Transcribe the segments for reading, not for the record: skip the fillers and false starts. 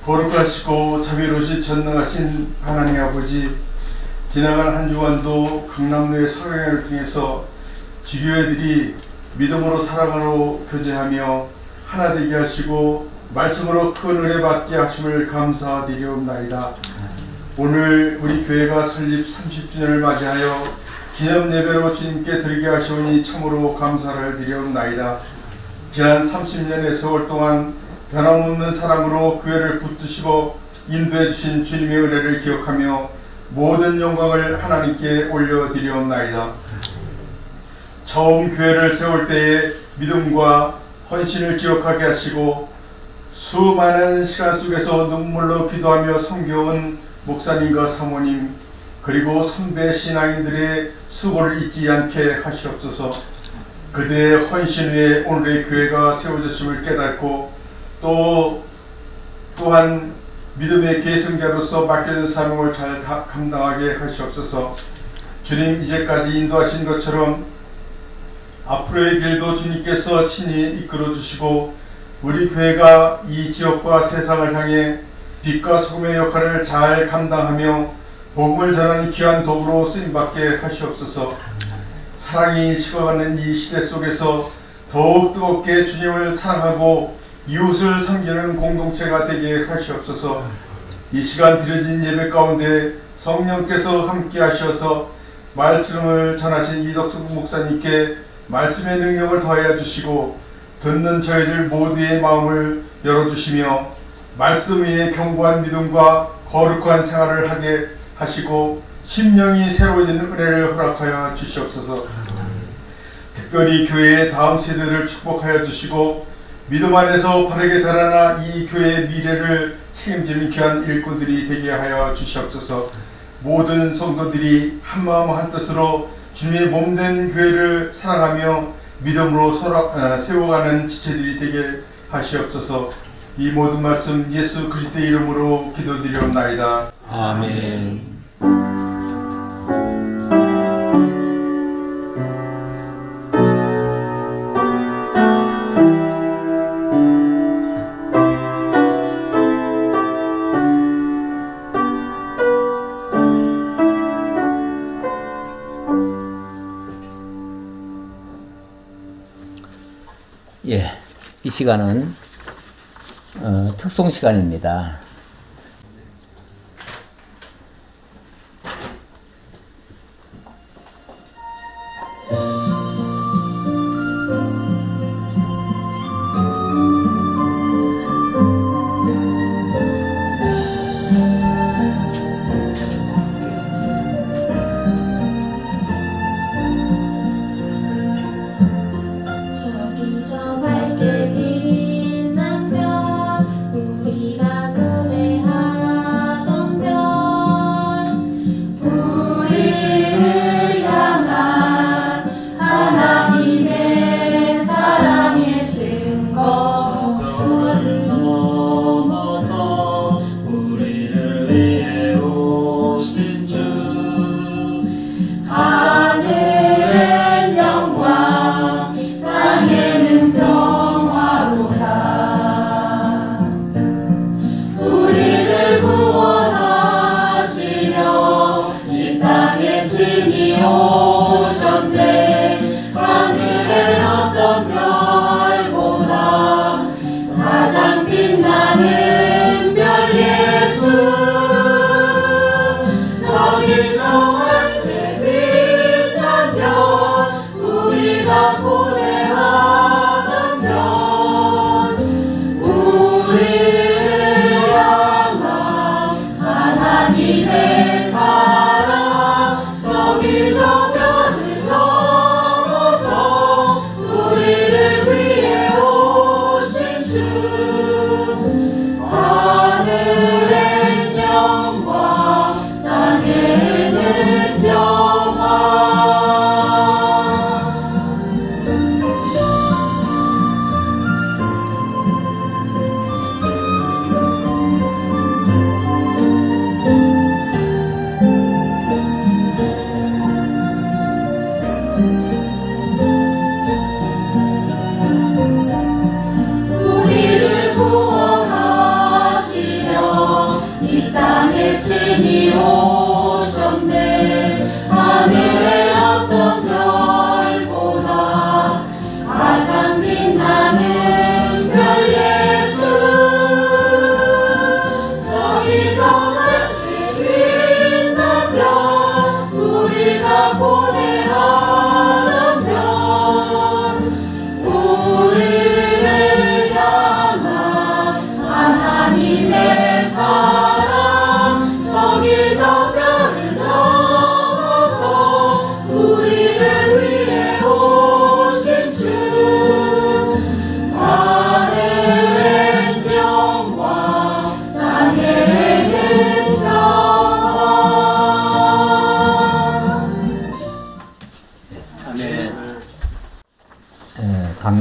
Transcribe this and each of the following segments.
거룩하시고 자비로우시 전능하신 하나님 아버지, 지나간 한 주간도 강남로의 사경회를 통해서 지교회들이 믿음으로 살아가로 교제하며 하나 되게 하시고 말씀으로 큰 은혜 받게 하심을 감사드리옵나이다. 오늘 우리 교회가 설립 30주년을 맞이하여 기념 예배로 주님께 드리게 하시오니 참으로 감사를 드리옵나이다. 지난 30년의 세월 동안 변함없는 사랑으로 교회를 붙드시고 인도해 주신 주님의 은혜를 기억하며 모든 영광을 하나님께 올려드리옵나이다. 처음 교회를 세울 때의 믿음과 헌신을 기억하게 하시고 수많은 시간 속에서 눈물로 기도하며 섬겨온 목사님과 사모님, 그리고 선배 신앙인들의 수고를 잊지 않게 하시옵소서. 그대의 헌신 위에 오늘의 교회가 세워졌음을 깨닫고 또한 믿음의 계승자로서 맡겨진 사명을 잘 감당하게 하시옵소서. 주님, 이제까지 인도하신 것처럼 앞으로의 길도 주님께서 친히 이끌어 주시고 우리 교회가 이 지역과 세상을 향해 빛과 소금의 역할을 잘 감당하며 복음을 전하는 귀한 도구로 쓰임받게 하시옵소서. 사랑이 식어가는 이 시대 속에서 더욱 뜨겁게 주님을 사랑하고 이웃을 섬기는 공동체가 되게 하시옵소서. 이 시간 드려진 예배 가운데 성령께서 함께 하셔서 말씀을 전하신 이덕수 목사님께 말씀의 능력을 더하여 주시고 듣는 저희들 모두의 마음을 열어주시며 말씀 위에 견고한 믿음과 거룩한 생활을 하게 하시고 심령이 새로워지는 은혜를 허락하여 주시옵소서. 특별히 교회의 다음 세대를 축복하여 주시고 믿음 안에서 바르게 자라나 이 교회의 미래를 책임지는 귀한 일꾼들이 되게 하여 주시옵소서. 모든 성도들이 한마음 한뜻으로 주님의 몸된 교회를 사랑하며 믿음으로 세워가는 지체들이 되게 하시옵소서. 이 모든 말씀 예수 그리스도의 이름으로 기도드리옵나이다. 아멘. 예, 이 시간은 특송 시간입니다.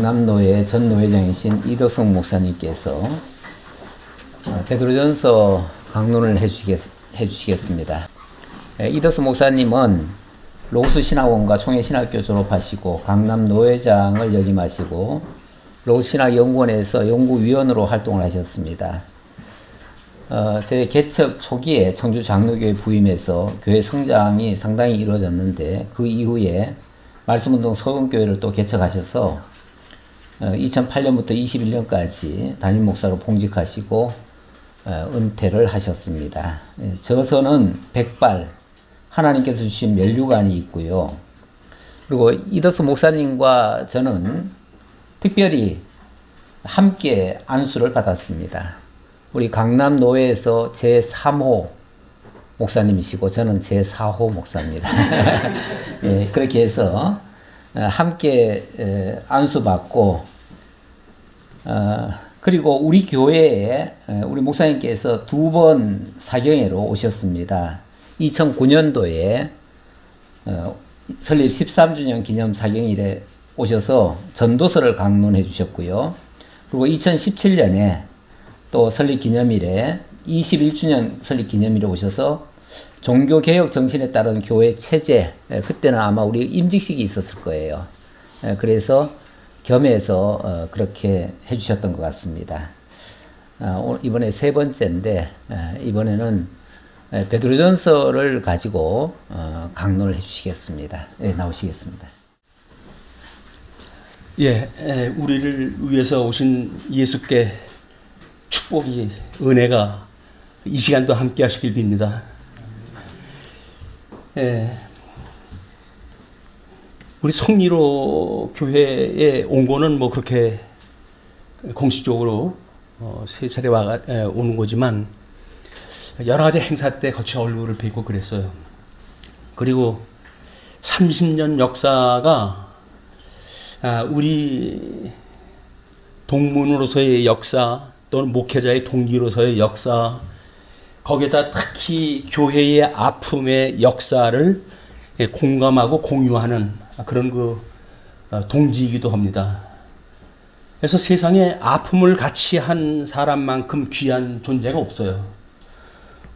강남노회 전 노회장이신 이덕성 목사님께서 베드로전서 강론을 해주시겠습니다. 이덕성 목사님은 로스 신학원과 총회신학교 졸업하시고 강남 노회장을 역임하시고 로스 신학연구원에서 연구위원으로 활동을 하셨습니다. 제 개척 초기에 청주 장로교회 부임해서 교회 성장이 상당히 이루어졌는데 그 이후에 말씀운동 소원교회를 또 개척하셔서 2008년부터 21년까지 담임 목사로 봉직하시고 은퇴를 하셨습니다. 저서는 백발 하나님께서 주신 면류관이 있고요. 그리고 이덕수 목사님과 저는 특별히 함께 안수를 받았습니다. 우리 강남노회에서 제3호 목사님이시고 저는 제4호 목사입니다. 예, 그렇게 해서 함께 안수받고 그리고 우리 교회에 우리 목사님께서 2번 사경회로 오셨습니다. 2009년도에 설립 13주년 기념 사경일에 오셔서 전도서를 강론해 주셨고요. 그리고 2017년에 또 설립 기념일에 21주년 설립 기념일에 오셔서 종교개혁 정신에 따른 교회 체제, 그때는 아마 우리 임직식이 있었을 거예요. 그래서 겸해서 그렇게 해주셨던 것 같습니다. 이번에 3번째인데 이번에는 베드로전서를 가지고 강론을 해주시겠습니다. 네, 나오시겠습니다. 예, 우리를 위해서 오신 예수께 축복이, 은혜가 이 시간도 함께 하시길 빕니다. 예, 우리 성리로 교회에 온 거는 뭐 그렇게 공식적으로 3차례 오는 거지만 여러 가지 행사 때 같이 얼굴을 뵙고 그랬어요. 그리고 30년 역사가 우리 동문으로서의 역사 또는 목회자의 동기로서의 역사, 거기에다 특히 교회의 아픔의 역사를 공감하고 공유하는 그런 동지이기도 합니다. 그래서 세상에 아픔을 같이 한 사람만큼 귀한 존재가 없어요.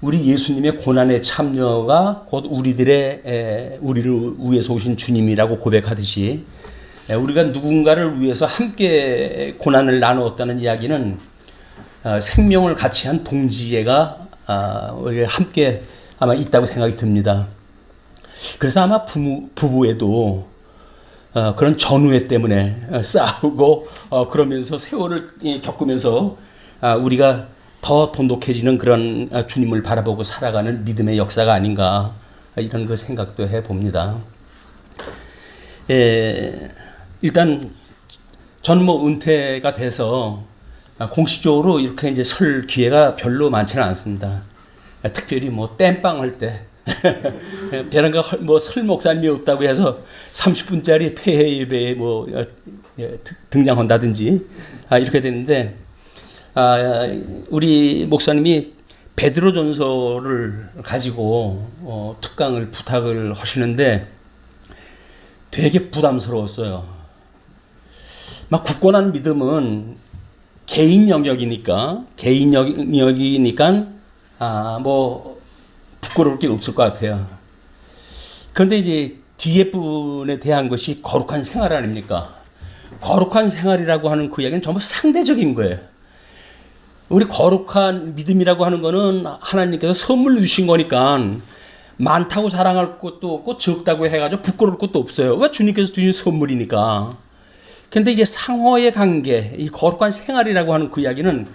우리 예수님의 고난의 참여가 곧 우리를 위해서 오신 주님이라고 고백하듯이 우리가 누군가를 위해서 함께 고난을 나누었다는 이야기는 생명을 같이 한 동지애가 우리가 함께 아마 있다고 생각이 듭니다. 그래서 아마 부부에도 그런 전우애 때문에 싸우고 그러면서 세월을 겪으면서 우리가 더 돈독해지는 그런 주님을 바라보고 살아가는 믿음의 역사가 아닌가, 이런 그 생각도 해봅니다. 일단 저는 뭐 은퇴가 돼서 공식적으로 이렇게 이제 설 기회가 별로 많지는 않습니다. 특별히 뭐 땜빵 할 때 베란가 뭐 설 목사님이 없다고 해서 30분짜리 폐회 예배에 뭐 등장한다든지 이렇게 되는데, 우리 목사님이 베드로전서를 가지고 특강을 부탁을 하시는데 되게 부담스러웠어요. 막 굳건한 믿음은 개인 영역이니까 뭐 부끄러울 게 없을 것 같아요. 그런데 이제 뒤에 분에 대한 것이 거룩한 생활 아닙니까? 거룩한 생활이라고 하는 그 이야기는 전부 상대적인 거예요. 우리 거룩한 믿음이라고 하는 거는 하나님께서 선물로 주신 거니까 많다고 자랑할 것도 없고 적다고 해가지고 부끄러울 것도 없어요. 왜? 주님께서 주신 선물이니까. 근데 이제 상호의 관계, 이 거룩한 생활이라고 하는 그 이야기는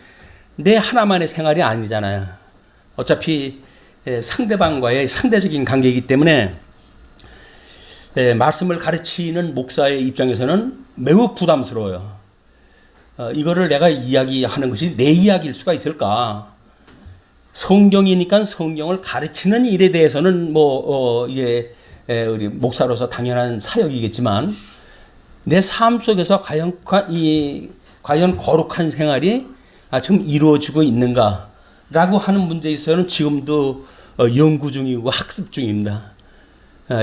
내 하나만의 생활이 아니잖아요. 어차피 상대방과의 상대적인 관계이기 때문에 말씀을 가르치는 목사의 입장에서는 매우 부담스러워요. 이거를 내가 이야기하는 것이 내 이야기일 수가 있을까? 성경이니까 성경을 가르치는 일에 대해서는 이제 우리 목사로서 당연한 사역이겠지만 내 삶 속에서 과연 거룩한 생활이 지금 이루어지고 있는가라고 하는 문제에 있어서는 지금도 연구 중이고 학습 중입니다.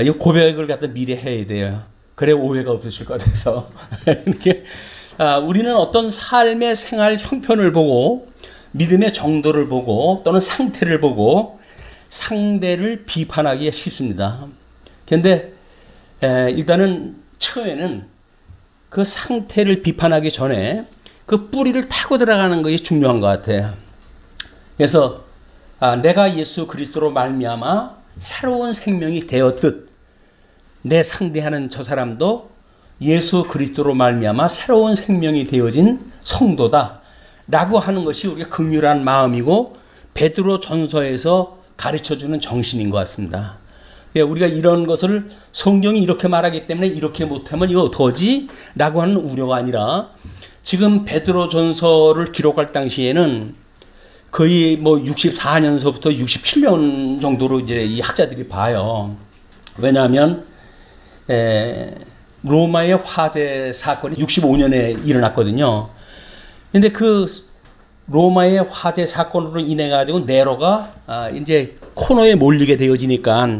이 고백을 갖다 미리 해야 돼요. 그래 오해가 없으실 것 같아서 이렇게 우리는 어떤 삶의 생활 형편을 보고 믿음의 정도를 보고 또는 상태를 보고 상대를 비판하기 쉽습니다. 그런데 일단은 처에는 그 상태를 비판하기 전에 그 뿌리를 타고 들어가는 것이 중요한 것 같아요. 그래서 내가 예수 그리스도로 말미암아 새로운 생명이 되었듯 내 상대하는 저 사람도 예수 그리스도로 말미암아 새로운 생명이 되어진 성도다라고 하는 것이 우리가 긍휼한 마음이고 베드로 전서에서 가르쳐주는 정신인 것 같습니다. 우리가 이런 것을 성경이 이렇게 말하기 때문에 이렇게 못하면 이거 어떡하지? 라고 하는 우려가 아니라 지금 베드로 전서를 기록할 당시에는 거의 뭐 64년서부터 67년 정도로 이제 이 학자들이 봐요. 왜냐하면 로마의 화재 사건이 65년에 일어났거든요. 근데 그 로마의 화재 사건으로 인해 가지고 네로가 이제 코너에 몰리게 되어지니까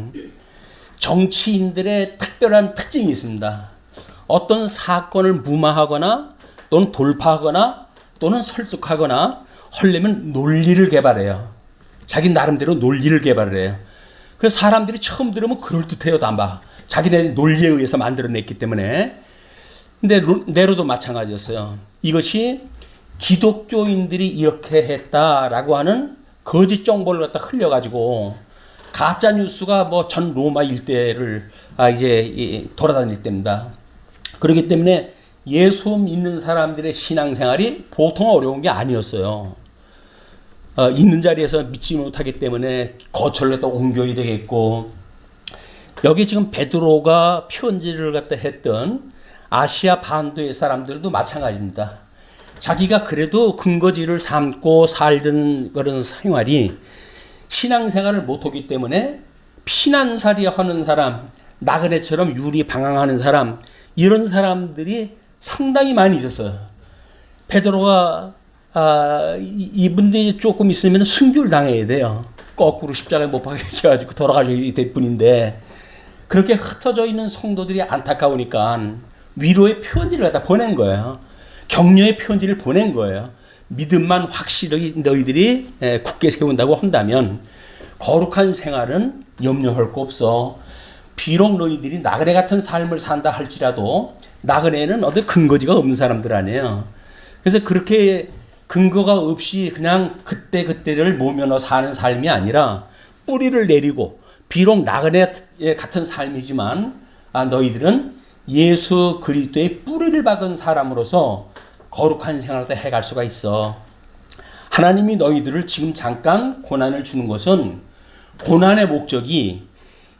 정치인들의 특별한 특징이 있습니다. 어떤 사건을 무마하거나 또는 돌파하거나 또는 설득하거나 하려면 논리를 개발해요. 자기 나름대로 논리를 개발을 해요. 그래서 사람들이 처음 들으면 그럴듯해요. 다 자기네 논리에 의해서 만들어냈기 때문에. 근데 네로도 마찬가지였어요. 이것이 기독교인들이 이렇게 했다라고 하는 거짓 정보를 갖다 흘려가지고 가짜 뉴스가 뭐 전 로마 일대를 이제 돌아다닐 때입니다. 그렇기 때문에 예수 믿는 사람들의 신앙생활이 보통 어려운 게 아니었어요. 있는 자리에서 믿지 못하기 때문에 거철로 또 옮겨야 되겠고, 여기 지금 베드로가 편지를 갖다 했던 아시아 반도의 사람들도 마찬가지입니다. 자기가 그래도 근거지를 삼고 살던 그런 생활이 신앙생활을 못하기 때문에 피난살이 하는 사람, 나그네처럼 유리방황하는 사람, 이런 사람들이 상당히 많이 있었어요. 베드로가 이분들이 조금 있으면 순교를 당해야 돼요. 거꾸로 십자가에 못 박혀가지고 돌아가셔야 될 뿐인데, 그렇게 흩어져 있는 성도들이 안타까우니까 위로의 편지를 갖다 보낸 거예요. 격려의 편지를 보낸 거예요. 믿음만 확실히 너희들이 굳게 세운다고 한다면 거룩한 생활은 염려할 거 없어. 비록 너희들이 나그네 같은 삶을 산다 할지라도 나그네는 어디 근거지가 없는 사람들 아니에요. 그래서 그렇게 근거가 없이 그냥 그때그때를 모면어 사는 삶이 아니라 뿌리를 내리고, 비록 나그네 같은 삶이지만 너희들은 예수 그리스도의 뿌리를 박은 사람으로서 거룩한 생활을 해갈 수가 있어. 하나님이 너희들을 지금 잠깐 고난을 주는 것은 고난의 목적이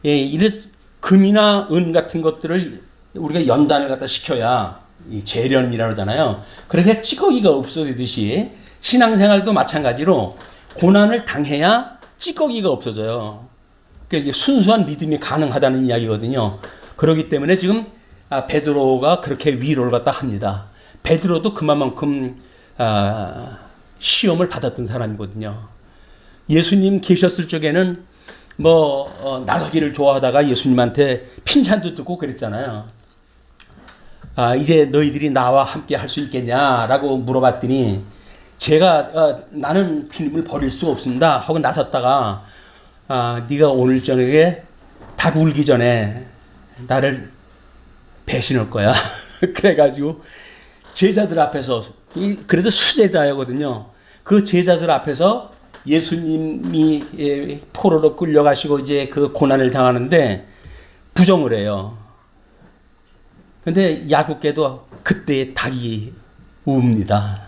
이래 금이나 은 같은 것들을 우리가 연단을 갖다 시켜야 이 재련이라고 하잖아요. 그렇게 찌꺼기가 없어지듯이 신앙생활도 마찬가지로 고난을 당해야 찌꺼기가 없어져요. 그러니까 이게 순수한 믿음이 가능하다는 이야기거든요. 그렇기 때문에 지금 베드로가 그렇게 위로를 갖다 합니다. 베드로도 그만큼 시험을 받았던 사람이거든요. 예수님 계셨을 적에는 나서기를 좋아하다가 예수님한테 핀잔도 듣고 그랬잖아요. 이제 너희들이 나와 함께 할 수 있겠냐라고 물어봤더니 나는 주님을 버릴 수 없습니다 하고 나섰다가 네가 오늘 저녁에 닭 울기 전에 나를 배신할 거야. 그래가지고 제자들 앞에서, 그래도 수제자였거든요. 그 제자들 앞에서 예수님이 포로로 끌려가시고 이제 그 고난을 당하는데 부정을 해요. 근데 야구께도 그때 닭이 웁니다.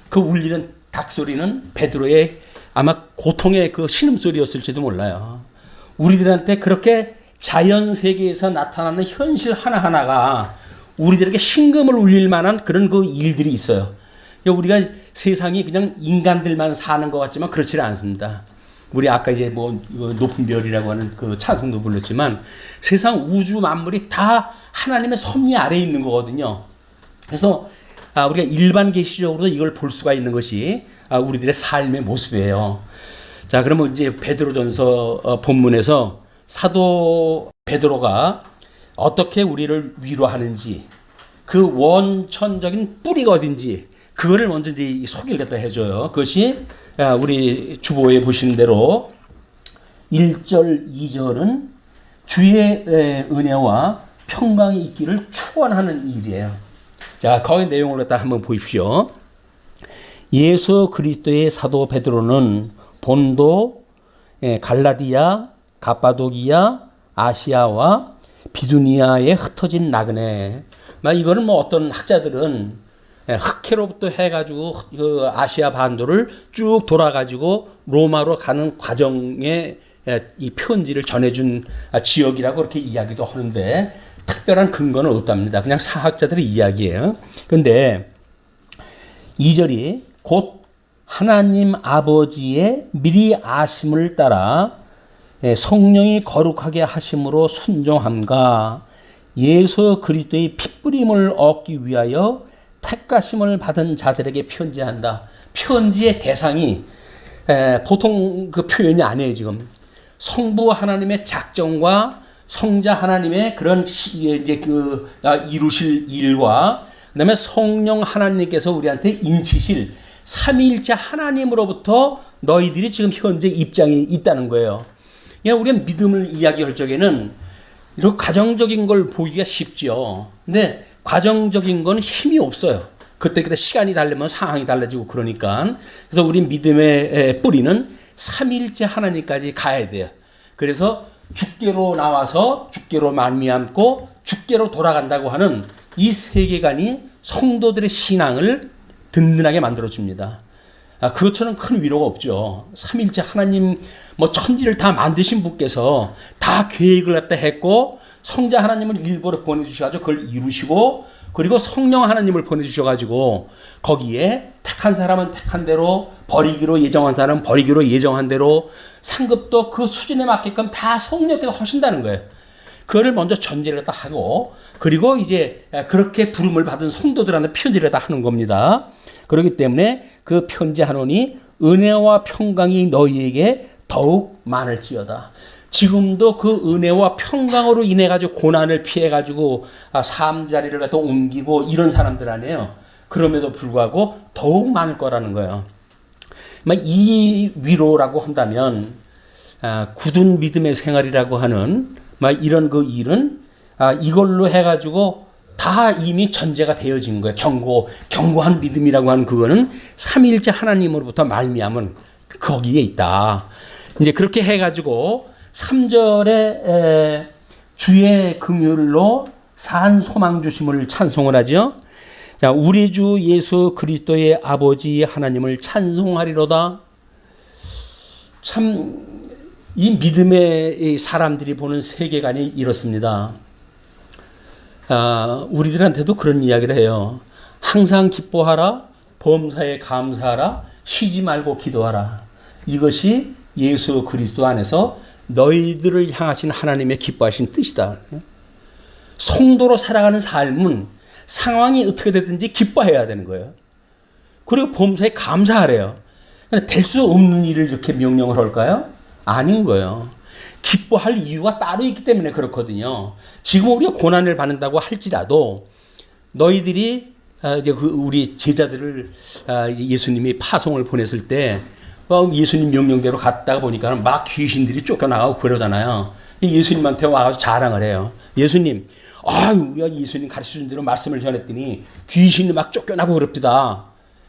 그 울리는 닭 소리는 베드로의 아마 고통의 그 신음소리였을지도 몰라요. 우리들한테 그렇게 자연 세계에서 나타나는 현실 하나하나가 우리들에게 신금을 울릴 만한 그런 그 일들이 있어요. 우리가 세상이 그냥 인간들만 사는 것 같지만 그렇지는 않습니다. 우리 아까 이제 높은 별이라고 하는 그 찬송도 불렀지만 세상 우주 만물이 다 하나님의 섭리 아래에 있는 거거든요. 그래서 우리가 일반 계시적으로 이걸 볼 수가 있는 것이 우리들의 삶의 모습이에요. 자, 그러면 이제 베드로전서 본문에서 사도 베드로가 어떻게 우리를 위로하는지, 그 원천적인 뿌리가 어딘지 그거를 먼저 이제 소개를 갖다 해줘요. 그것이 우리 주보에 보시는 대로 1절, 2절은 주의 은혜와 평강이 있기를 축원하는 일이에요. 자, 거기 내용을 갖다 한번 보십시오. 예수 그리스도의 사도 베드로는 본도, 갈라디아, 가파도기아, 아시아와 비두니아에 흩어진 나그네. 이거는 뭐 어떤 학자들은 흑해로부터 해가지고 그 아시아 반도를 쭉 돌아가지고 로마로 가는 과정에 이 편지를 전해준 지역이라고 그렇게 이야기도 하는데 특별한 근거는 없답니다. 그냥 사학자들의 이야기예요. 그런데 2절이 곧 하나님 아버지의 미리 아심을 따라 성령이 거룩하게 하심으로 순종함과 예수 그리스도의 핏부림을 얻기 위하여 택가심을 받은 자들에게 편지한다. 편지의 대상이 보통 그 표현이 아니에요. 지금 성부 하나님의 작정과 성자 하나님의 그런 이제 그 이루실 일과 그다음에 성령 하나님께서 우리한테 인치실 삼위일체 하나님으로부터 너희들이 지금 현재 입장이 있다는 거예요. 그러니까 우리가 믿음을 이야기할 적에는 이렇게 가정적인 걸 보기가 쉽죠. 근데 과정적인 건 힘이 없어요. 그때 시간이 다르면 상황이 달라지고 그러니까. 그래서 우리 믿음의 뿌리는 삼위일체 하나님까지 가야 돼요. 그래서 죽게로 나와서 죽게로 만미암고 죽게로 돌아간다고 하는 이 세계관이 성도들의 신앙을 든든하게 만들어줍니다. 그것처럼 큰 위로가 없죠. 삼위일체 하나님 천지를 다 만드신 분께서 다 계획을 갖다 했고 성자 하나님을 일부러 보내주셔가지고 그걸 이루시고 그리고 성령 하나님을 보내주셔가지고 거기에 택한 사람은 택한 대로 버리기로 예정한 사람은 버리기로 예정한 대로 상급도 그 수준에 맞게끔 다 성령께서 하신다는 거예요. 그거를 먼저 전제를 다 하고 그리고 이제 그렇게 부름을 받은 성도들한테 편지를 다 하는 겁니다. 그렇기 때문에 그 편지하노니 은혜와 평강이 너희에게 더욱 많을지어다. 지금도 그 은혜와 평강으로 인해 가지고 고난을 피해 가지고 삶 자리를 갖다 옮기고 이런 사람들 아니에요. 그럼에도 불구하고 더욱 많을 거라는 거예요. 이 위로라고 한다면 굳은 믿음의 생활이라고 하는 이런 그 일은 이걸로 해 가지고 다 이미 전제가 되어진 거예요. 견고한 믿음이라고 하는 그거는 삼위일체 하나님으로부터 말미암은 거기에 있다. 이제 그렇게 해 가지고 3절에 주의 긍휼로 산 소망 주심을 찬송을 하죠. 자, 우리 주 예수 그리스도의 아버지 하나님을 찬송하리로다. 참 이 믿음의 사람들이 보는 세계관이 이렇습니다. 우리들한테도 그런 이야기를 해요. 항상 기뻐하라, 범사에 감사하라, 쉬지 말고 기도하라. 이것이 예수 그리스도 안에서 너희들을 향하신 하나님의 기뻐하신 뜻이다. 성도로 살아가는 삶은 상황이 어떻게 되든지 기뻐해야 되는 거예요. 그리고 범사에 감사하래요. 될 수 없는 일을 이렇게 명령을 할까요? 아닌 거예요. 기뻐할 이유가 따로 있기 때문에 그렇거든요. 지금 우리가 고난을 받는다고 할지라도 너희들이 이제 우리 제자들을 예수님이 파송을 보냈을 때 예수님 명령대로 갔다가 보니까 막 귀신들이 쫓겨나가고 그러잖아요. 예수님한테 와서 자랑을 해요. 예수님, 우리가 예수님 가르쳐준 대로 말씀을 전했더니 귀신이 막 쫓겨나고 그럽니다.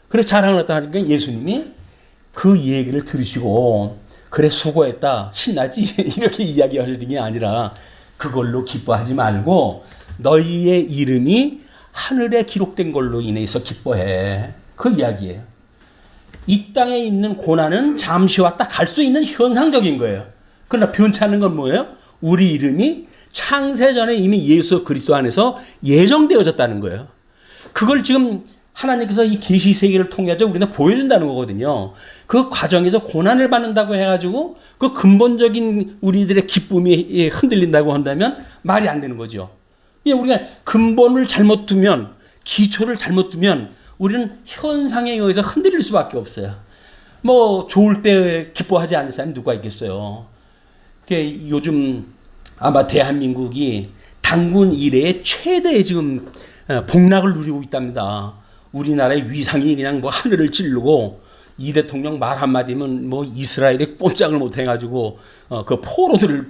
그래서 자랑을 했다 하니까 예수님이 그 얘기를 들으시고 그래 수고했다 신나지 이렇게 이야기하시는 게 아니라 그걸로 기뻐하지 말고 너희의 이름이 하늘에 기록된 걸로 인해서 기뻐해. 그 이야기예요. 이 땅에 있는 고난은 잠시 왔다 갈 수 있는 현상적인 거예요. 그러나 변치 않는 건 뭐예요? 우리 이름이 창세전에 이미 예수 그리스도 안에서 예정되어졌다는 거예요. 그걸 지금 하나님께서 이 계시 세계를 통해서 우리는 보여준다는 거거든요. 그 과정에서 고난을 받는다고 해가지고 그 근본적인 우리들의 기쁨이 흔들린다고 한다면 말이 안 되는 거죠. 우리가 근본을 잘못 두면, 기초를 잘못 두면 우리는 현상에 의해서 흔들릴 수밖에 없어요. 좋을 때 기뻐하지 않는 사람이 누가 있겠어요. 요즘 아마 대한민국이 단군 이래의 최대의 지금 복락을 누리고 있답니다. 우리나라의 위상이 그냥 뭐 하늘을 찌르고 이 대통령 말 한마디면 뭐 이스라엘이 꼼짝을 못 해가지고 그 포로들을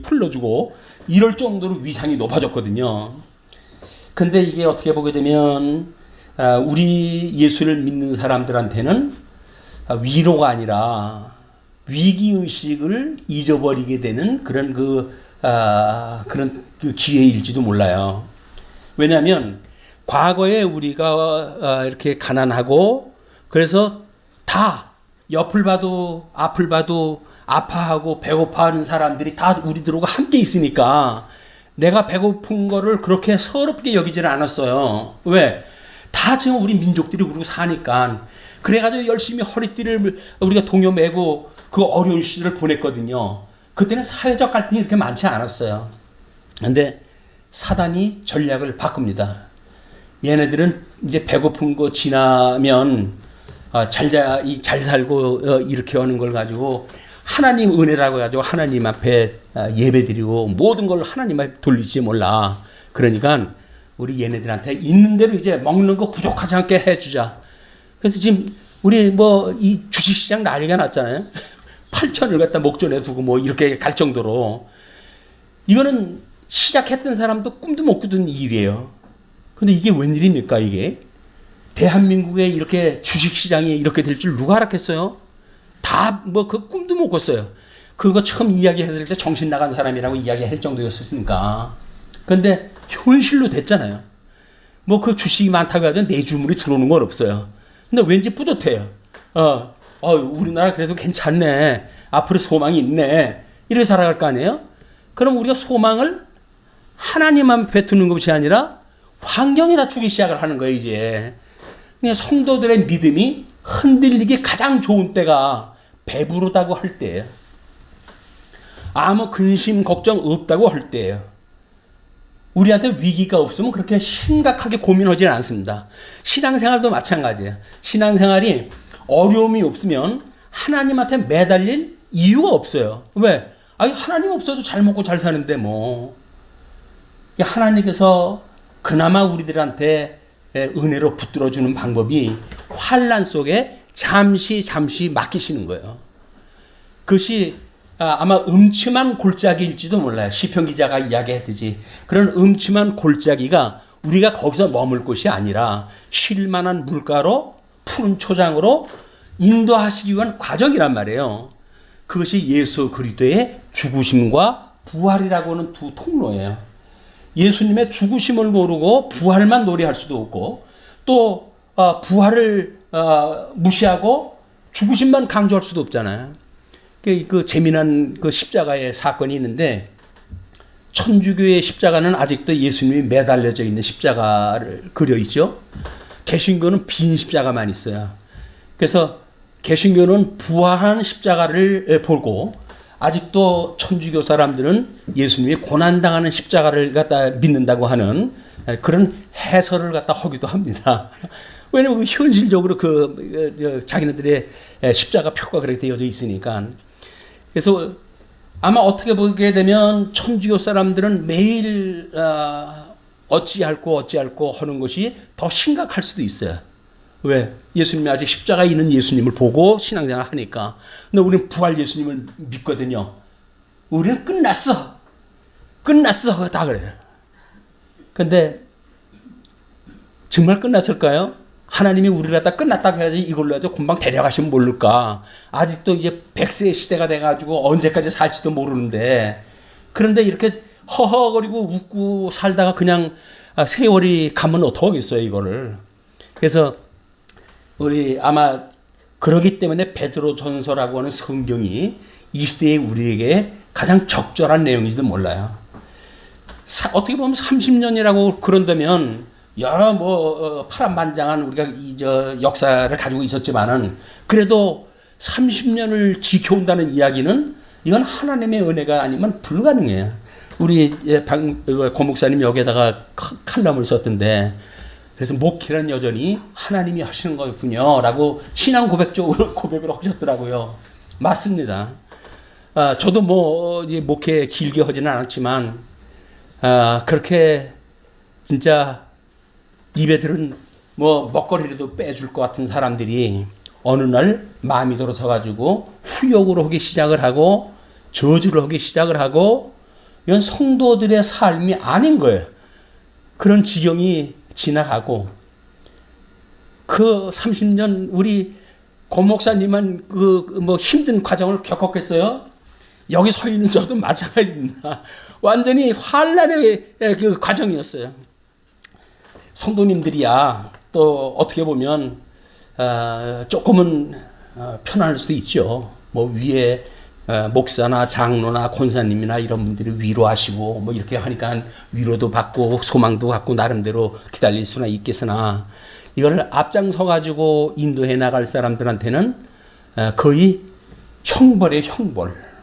풀러주고 이럴 정도로 위상이 높아졌거든요. 근데 이게 어떻게 보게 되면 우리 예수를 믿는 사람들한테는 위로가 아니라 위기의식을 잊어버리게 되는 그런 그런 기회일지도 몰라요. 왜냐하면 과거에 우리가 이렇게 가난하고 그래서 다 옆을 봐도 앞을 봐도 아파하고 배고파하는 사람들이 다 우리들하고 함께 있으니까 내가 배고픈 거를 그렇게 서럽게 여기지는 않았어요. 왜? 다 지금 우리 민족들이 그러고 사니까. 그래가지고 열심히 허리띠를 우리가 동요 매고 그 어려운 시절을 보냈거든요. 그때는 사회적 갈등이 이렇게 많지 않았어요. 그런데 사단이 전략을 바꿉니다. 얘네들은 이제 배고픈 거 지나면 잘 살고 이렇게 하는 걸 가지고 하나님 은혜라고 해가지고 하나님 앞에 예배드리고 모든 걸 하나님 앞에 돌리지 몰라. 그러니까 우리 얘네들한테 있는 대로 이제 먹는 거 부족하지 않게 해주자. 그래서 지금 우리 뭐 이 주식시장 난리가 났잖아요. 8천을 갖다 목전에 두고 뭐 이렇게 갈 정도로. 이거는 시작했던 사람도 꿈도 못 꾸던 일이에요. 근데 이게 웬일입니까 이게? 대한민국에 이렇게 주식시장이 이렇게 될 줄 누가 알았겠어요? 다 뭐 그 꿈도 못 꿨어요. 그거 처음 이야기했을 때 정신 나간 사람이라고 이야기할 정도였으니까. 근데 현실로 됐잖아요. 뭐 그 주식이 많다고 해도 내 주물이 들어오는 건 없어요. 근데 왠지 뿌듯해요. 우리나라 그래도 괜찮네. 앞으로 소망이 있네. 이렇게 살아갈 거 아니에요? 그럼 우리가 소망을 하나님만 뱉는 것이 아니라 환경에다 주기 시작을 하는 거예요, 이제. 그냥 성도들의 믿음이 흔들리기 가장 좋은 때가 배부르다고 할 때예요. 아무 근심, 걱정 없다고 할 때예요. 우리한테 위기가 없으면 그렇게 심각하게 고민하지는 않습니다. 신앙생활도 마찬가지예요. 신앙생활이 어려움이 없으면 하나님한테 매달릴 이유가 없어요. 왜? 하나님 없어도 잘 먹고 잘 사는데 뭐. 하나님께서 그나마 우리들한테 은혜로 붙들어주는 방법이 환난 속에 잠시 맡기시는 거예요. 그것이 아마 음침한 골짜기일지도 몰라요. 시편 기자가 이야기했듯이 그런 음침한 골짜기가 우리가 거기서 머물 곳이 아니라 쉴만한 물가로 푸른 초장으로 인도하시기 위한 과정이란 말이에요. 그것이 예수 그리스도의 죽으심과 부활이라고 하는 두 통로예요. 예수님의 죽으심을 모르고 부활만 노래할 수도 없고 또 부활을 무시하고 죽으심만 강조할 수도 없잖아요. 그 재미난 그 십자가의 사건이 있는데 천주교의 십자가는 아직도 예수님이 매달려져 있는 십자가를 그려 있죠. 개신교는 빈 십자가만 있어요. 그래서 개신교는 부활한 십자가를 보고 아직도 천주교 사람들은 예수님이 고난당하는 십자가를 갖다 믿는다고 하는 그런 해설을 갖다 하기도 합니다. 왜냐하면 현실적으로 자기네들의 십자가 표가 그렇게 되어져 있으니까. 그래서 아마 어떻게 보게 되면 천주교 사람들은 매일 어찌할꼬 하는 것이 더 심각할 수도 있어요. 왜? 예수님이 아직 십자가에 있는 예수님을 보고 신앙생활을 하니까. 근데 우리는 부활 예수님을 믿거든요. 우리는 끝났어. 다 그래요. 근데 정말 끝났을까요? 하나님이 우리를 갖다 끝났다고 해야지 이걸로 해도 금방 데려가시면 모를까. 아직도 이제 100세 시대가 돼가지고 언제까지 살지도 모르는데 그런데 이렇게 허허거리고 웃고 살다가 그냥 세월이 가면 어떡하겠어요 이거를. 그래서 우리 아마 그러기 때문에 베드로 전서라고 하는 성경이 이 시대에 우리에게 가장 적절한 내용인지도 몰라요. 어떻게 보면 30년이라고 그런다면 여러 파란만장한 우리가 역사를 가지고 있었지만은 그래도 30년을 지켜온다는 이야기는 이건 하나님의 은혜가 아니면 불가능해요. 우리 고 목사님 여기에다가 칼럼을 썼던데 그래서 목회는 여전히 하나님이 하시는 거였군요라고 신앙 고백적으로 고백을 하셨더라고요. 맞습니다. 저도 목회 길게 하지는 않았지만 그렇게 진짜 입에 들은 뭐 먹거리라도 빼줄 것 같은 사람들이 어느 날 마음이 돌아서 가지고 후욕으로 하기 시작을 하고 저주를 하기 시작을 하고 이건 성도들의 삶이 아닌 거예요. 그런 지경이 지나가고 그 30년 우리 고 목사님만 그 뭐 힘든 과정을 겪었겠어요? 여기 서 있는 저도 마찬가지입니다. 완전히 환란의 그 과정이었어요. 성도님들이야 또 어떻게 보면 조금은 편할 수도 있죠. 뭐 위에 목사나 장로나 권사님이나 이런 분들이 위로하시고 뭐 이렇게 하니까 위로도 받고 소망도 갖고 나름대로 기다릴 수나 있겠으나 이걸 앞장서 가지고 인도해 나갈 사람들한테는 거의 형벌의 형벌.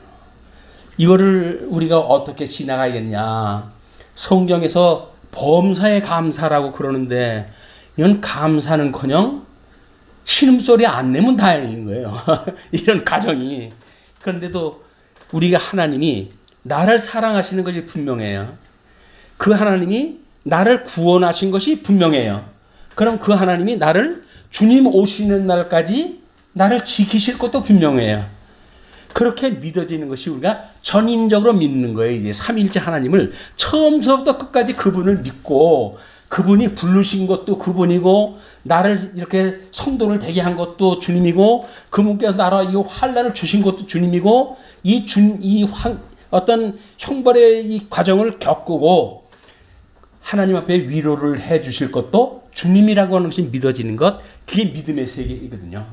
이거를 우리가 어떻게 지나가야겠냐. 성경에서 범사에 감사라고 그러는데 이건 감사는커녕 신음소리 안 내면 다행인 거예요. 이런 가정이. 그런데도 우리가 하나님이 나를 사랑하시는 것이 분명해요. 그 하나님이 나를 구원하신 것이 분명해요. 그럼 그 하나님이 나를 주님 오시는 날까지 나를 지키실 것도 분명해요. 그렇게 믿어지는 것이 우리가 전인적으로 믿는 거예요. 이제 삼위일체 하나님을 처음서부터 끝까지 그분을 믿고 그분이 부르신 것도 그분이고 나를 이렇게 성도를 되게 한 것도 주님이고 그분께서 나라 이 환난을 주신 것도 주님이고 어떤 형벌의 이 과정을 겪고 하나님 앞에 위로를 해 주실 것도 주님이라고 하는 것이 믿어지는 것, 그게 믿음의 세계이거든요.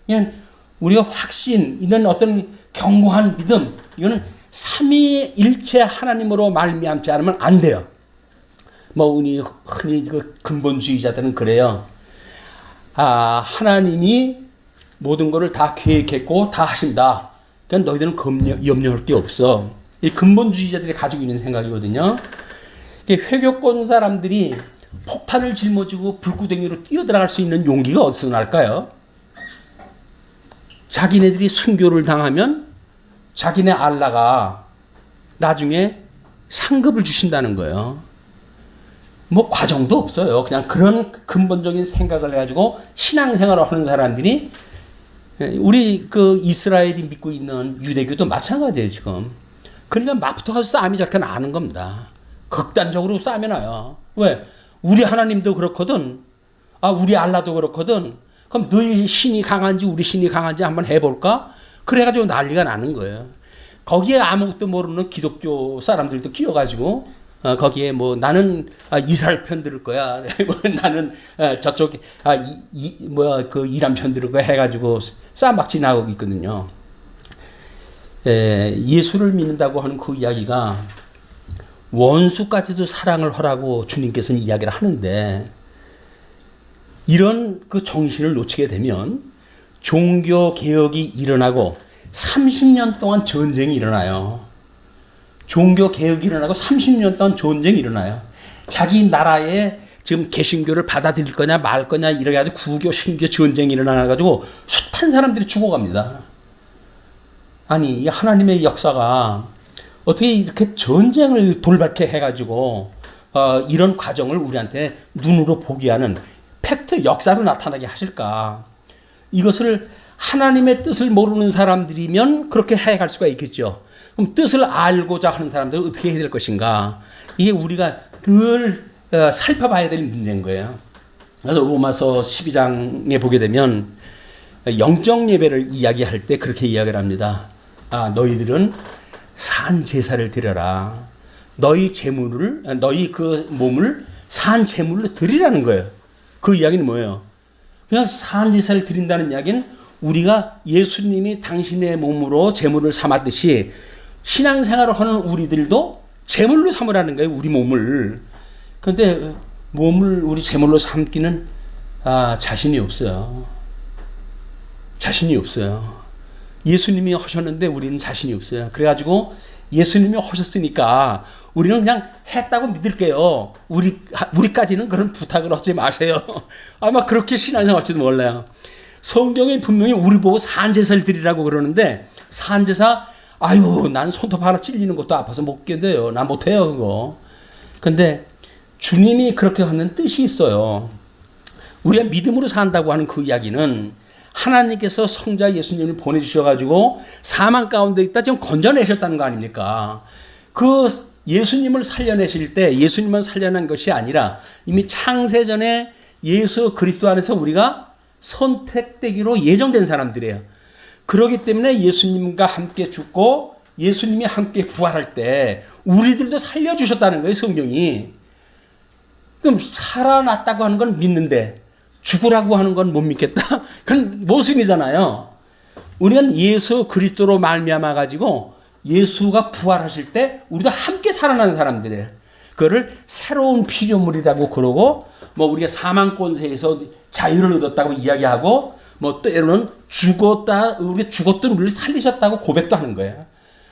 그냥 우리가 확신, 이런 어떤 견고한 믿음, 이거는 삼위일체 하나님으로 말미암지 않으면 안 돼요. 뭐 흔히 그 근본주의자들은 그래요. 하나님이 모든 것을 다 계획했고 다 하신다. 그러니까 너희들은 염려할 게 없어. 이 근본주의자들이 가지고 있는 생각이거든요. 회교권 사람들이 폭탄을 짊어지고 불구덩이로 뛰어들어갈 수 있는 용기가 어디서 날까요? 자기네들이 순교를 당하면 자기네 알라가 나중에 상급을 주신다는 거예요. 뭐 과정도 없어요. 그냥 그런 근본적인 생각을 해가지고 신앙생활을 하는 사람들이 우리 그 이스라엘이 믿고 있는 유대교도 마찬가지예요 지금. 그러니까 막부터 가서 싸움이 저렇게 나는 겁니다. 극단적으로 싸움이 나요. 왜? 우리 하나님도 그렇거든. 우리 알라도 그렇거든. 그럼 너희 신이 강한지 우리 신이 강한지 한번 해볼까? 그래가지고 난리가 나는 거예요. 거기에 아무것도 모르는 기독교 사람들도 끼어가지고 거기에 뭐 나는 이스라엘 편 들을 거야. 나는 저쪽 그 이란 편 들을 거야 해가지고 싸움박질 나고 있거든요. 예수를 믿는다고 하는 그 이야기가 원수까지도 사랑을 하라고 주님께서는 이야기를 하는데 이런 그 정신을 놓치게 되면 종교 개혁이 일어나고 30년 동안 전쟁이 일어나요. 종교 개혁이 일어나고 30년 동안 전쟁이 일어나요. 자기 나라에 지금 개신교를 받아들일 거냐 말 거냐 이래가지고 구교 신교 전쟁이 일어나가지고 숱한 사람들이 죽어갑니다. 아니 이 하나님의 역사가 어떻게 이렇게 전쟁을 돌발케 해가지고 이런 과정을 우리한테 눈으로 보게 하는 팩트 역사로 나타나게 하실까? 이것을 하나님의 뜻을 모르는 사람들이면 그렇게 해갈 수가 있겠죠. 그럼 뜻을 알고자 하는 사람들은 어떻게 해야 될 것인가? 이게 우리가 늘 살펴봐야 될 문제인 거예요. 그래서 로마서 12장에 보게 되면 영적 예배를 이야기할 때 그렇게 이야기를 합니다. 너희들은 산 제사를 드려라. 너희 재물을 너희 그 몸을 산 제물로 드리라는 거예요. 그 이야기는 뭐예요? 그냥 산 제사를 드린다는 이야기는 우리가 예수님이 당신의 몸으로 제물을 삼았듯이 신앙생활을 하는 우리들도 제물로 삼으라는 거예요. 우리 몸을. 그런데 몸을 우리 제물로 삼기는 자신이 없어요. 자신이 없어요. 예수님이 하셨는데 우리는 자신이 없어요. 그래가지고 예수님이 하셨으니까 우리는 그냥 했다고 믿을게요. 우리까지는 그런 부탁을 하지 마세요. 아마 그렇게 신앙생활 할지도 몰라요. 성경에 분명히 우리 보고 산제사를 드리라고 그러는데 산제사 난 손톱 하나 찔리는 것도 아파서 못 견뎌요. 나 못해요 그거. 근데 주님이 그렇게 하는 뜻이 있어요. 우리가 믿음으로 산다고 하는 그 이야기는 하나님께서 성자 예수님을 보내주셔가지고 사망 가운데 있다 지금 건져내셨다는 거 아닙니까? 그 예수님을 살려내실 때 예수님만 살려낸 것이 아니라 이미 창세전에 예수 그리스도 안에서 우리가 선택되기로 예정된 사람들이에요. 그렇기 때문에 예수님과 함께 죽고 예수님이 함께 부활할 때 우리들도 살려주셨다는 거예요, 성경이. 그럼 살아났다고 하는 건 믿는데 죽으라고 하는 건 못 믿겠다? 그건 모순이잖아요. 우리는 예수 그리스도로 말미암아 가지고 예수가 부활하실 때 우리도 함께 살아나는 사람들이에요. 그거를 새로운 피조물이라고 그러고 뭐 우리가 사망 권세에서 자유를 얻었다고 이야기하고 뭐 때로는 우리가 죽었던 우리를 살리셨다고 고백도 하는 거예요.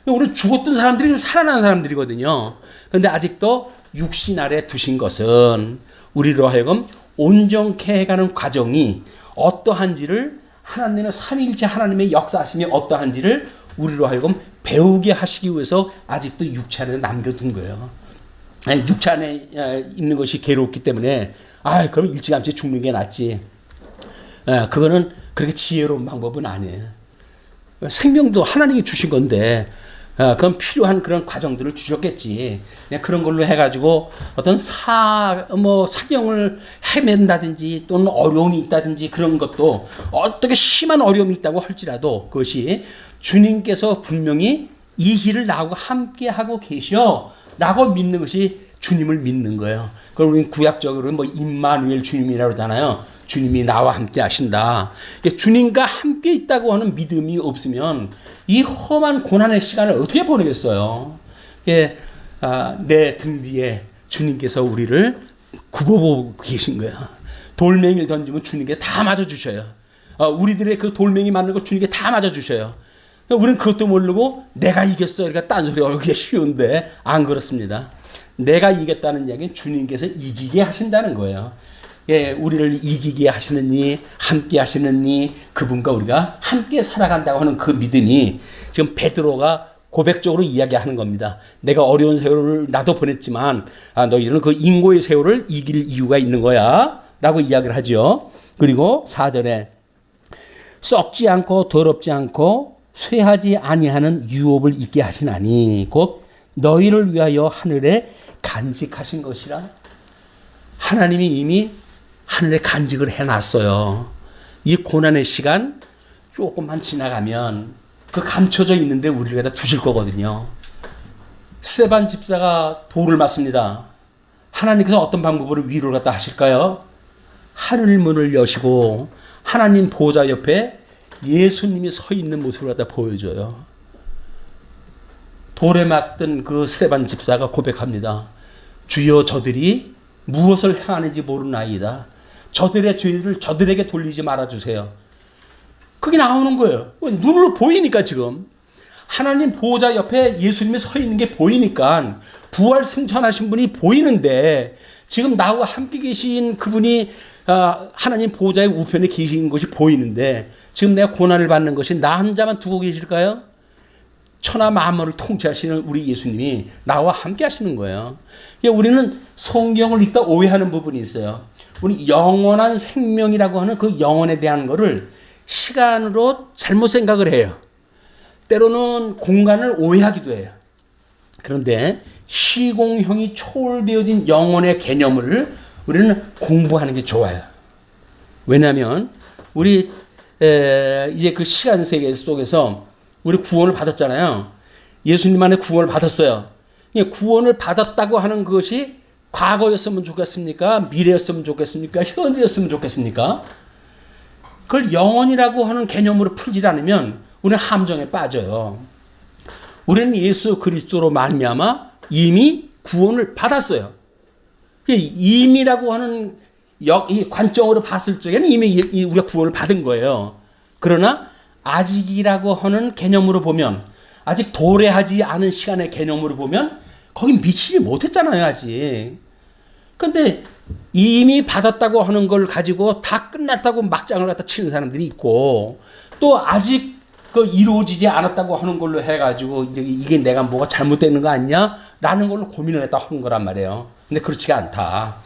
우리는 죽었던 사람들이 살아나는 사람들이거든요. 그런데 아직도 육신 아래 두신 것은 우리로 하여금 온전케 해가는 과정이 어떠한지를 하나님의 삼위일체 하나님의 역사하심이 어떠한지를 우리로 하여금 배우게 하시기 위해서 아직도 육체 안에 남겨둔 거예요. 육체 안에 있는 것이 괴롭기 때문에 그럼 일찌감치 죽는 게 낫지. 그거는 그렇게 지혜로운 방법은 아니에요. 생명도 하나님이 주신 건데 그건 필요한 그런 과정들을 주셨겠지. 그런 걸로 해가지고 어떤 사경을 헤맨다든지 또는 어려움이 있다든지 그런 것도 어떻게 심한 어려움이 있다고 할지라도 그것이 주님께서 분명히 이 길을 나하고 함께 하고 계셔 라고 믿는 것이 주님을 믿는 거예요. 그걸 우리는 구약적으로는 뭐 임마누엘 주님이라고 하잖아요. 주님이 나와 함께 하신다. 주님과 함께 있다고 하는 믿음이 없으면 이 험한 고난의 시간을 어떻게 보내겠어요? 내 등 뒤에 주님께서 우리를 굽어보고 계신 거야. 돌멩이를 던지면 주님께 다 맞아주셔요. 우리들의 그 돌멩이 맞는 거 주님께 다 맞아주셔요. 우리는 그것도 모르고 내가 이겼어. 그러니까 딴소리가 하기 쉬운데 안 그렇습니다. 내가 이겼다는 이야기는 주님께서 이기게 하신다는 거예요. 우리를 이기게 하시느니 함께 하시느니 그분과 우리가 함께 살아간다고 하는 그 믿음이 지금 베드로가 고백적으로 이야기하는 겁니다. 내가 어려운 세월을 나도 보냈지만 너희들은 그 인고의 세월을 이길 이유가 있는 거야 라고 이야기를 하죠. 그리고 4절에 썩지 않고 더럽지 않고 쇠하지 아니하는 유업을 있게 하시나니 곧 너희를 위하여 하늘에 간직하신 것이라. 하나님이 이미 하늘에 간직을 해놨어요. 이 고난의 시간 조금만 지나가면 그 감춰져 있는데 우리를 갖다 두실 거거든요. 스데반 집사가 돌을 맞습니다. 하나님께서 어떤 방법으로 위로를 갖다 하실까요? 하늘 문을 여시고 하나님 보좌 옆에 예수님이 서 있는 모습을 갖다 보여줘요. 돌에 맞던 그 스데반 집사가 고백합니다. 주여 저들이 무엇을 행하는지 모르나이다. 저들의 죄를 저들에게 돌리지 말아주세요. 그게 나오는 거예요. 눈으로 보이니까 지금. 하나님 보호자 옆에 예수님이 서 있는 게 보이니까 부활 승천하신 분이 보이는데 지금 나와 함께 계신 그분이 하나님 보호자의 우편에 계신 것이 보이는데 지금 내가 고난을 받는 것이 나 혼자만 두고 계실까요? 천하 만물을 통치하시는 우리 예수님이 나와 함께 하시는 거예요. 우리는 성경을 읽다 오해하는 부분이 있어요. 우리 영원한 생명이라고 하는 그 영혼에 대한 거를 시간으로 잘못 생각을 해요. 때로는 공간을 오해하기도 해요. 그런데 시공형이 초월되어진 영혼의 개념을 우리는 공부하는 게 좋아요. 왜냐하면 우리 이제 그 시간 세계 속에서 우리 구원을 받았잖아요. 예수님 안에 구원을 받았어요. 구원을 받았다고 하는 것이 과거였으면 좋겠습니까? 미래였으면 좋겠습니까? 현재였으면 좋겠습니까? 그걸 영원이라고 하는 개념으로 풀지 않으면 우리는 함정에 빠져요. 우리는 예수 그리스도로 말미암아 이미 구원을 받았어요. 이미라고 하는 이 관점으로 봤을 적에는 이미 우리가 구원을 받은 거예요. 그러나 아직이라고 하는 개념으로 보면 아직 도래하지 않은 시간의 개념으로 보면 거기 미치지 못했잖아요, 아직. 근데 이미 받았다고 하는 걸 가지고 다 끝났다고 막장을 갖다 치는 사람들이 있고 또 아직 그 이루어지지 않았다고 하는 걸로 해가지고 이제 이게 내가 뭐가 잘못되는 거 아니냐? 라는 걸로 고민을 했다 하는 거란 말이에요. 근데 그렇지가 않다.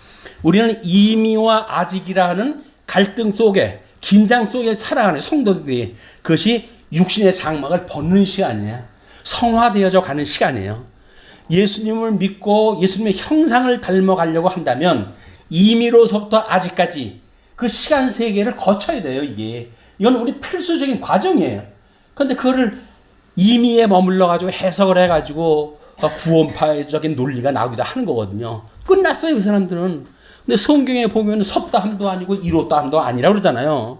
우리는 이미와 아직이라는 갈등 속에, 긴장 속에 살아가는 성도들이, 그것이 육신의 장막을 벗는 시간이에요. 성화되어져 가는 시간이에요. 예수님을 믿고 예수님의 형상을 닮아가려고 한다면 이미로서부터 아직까지 그 시간 세계를 거쳐야 돼요. 이건 우리 필수적인 과정이에요. 그런데 그거를 이미에 머물러 가지고 해석을 해가지고 구원파적인 논리가 나오기도 하는 거거든요. 끝났어요, 그 사람들은. 근데 성경에 보면 섭다함도 아니고 이롭다함도 아니라고 그러잖아요.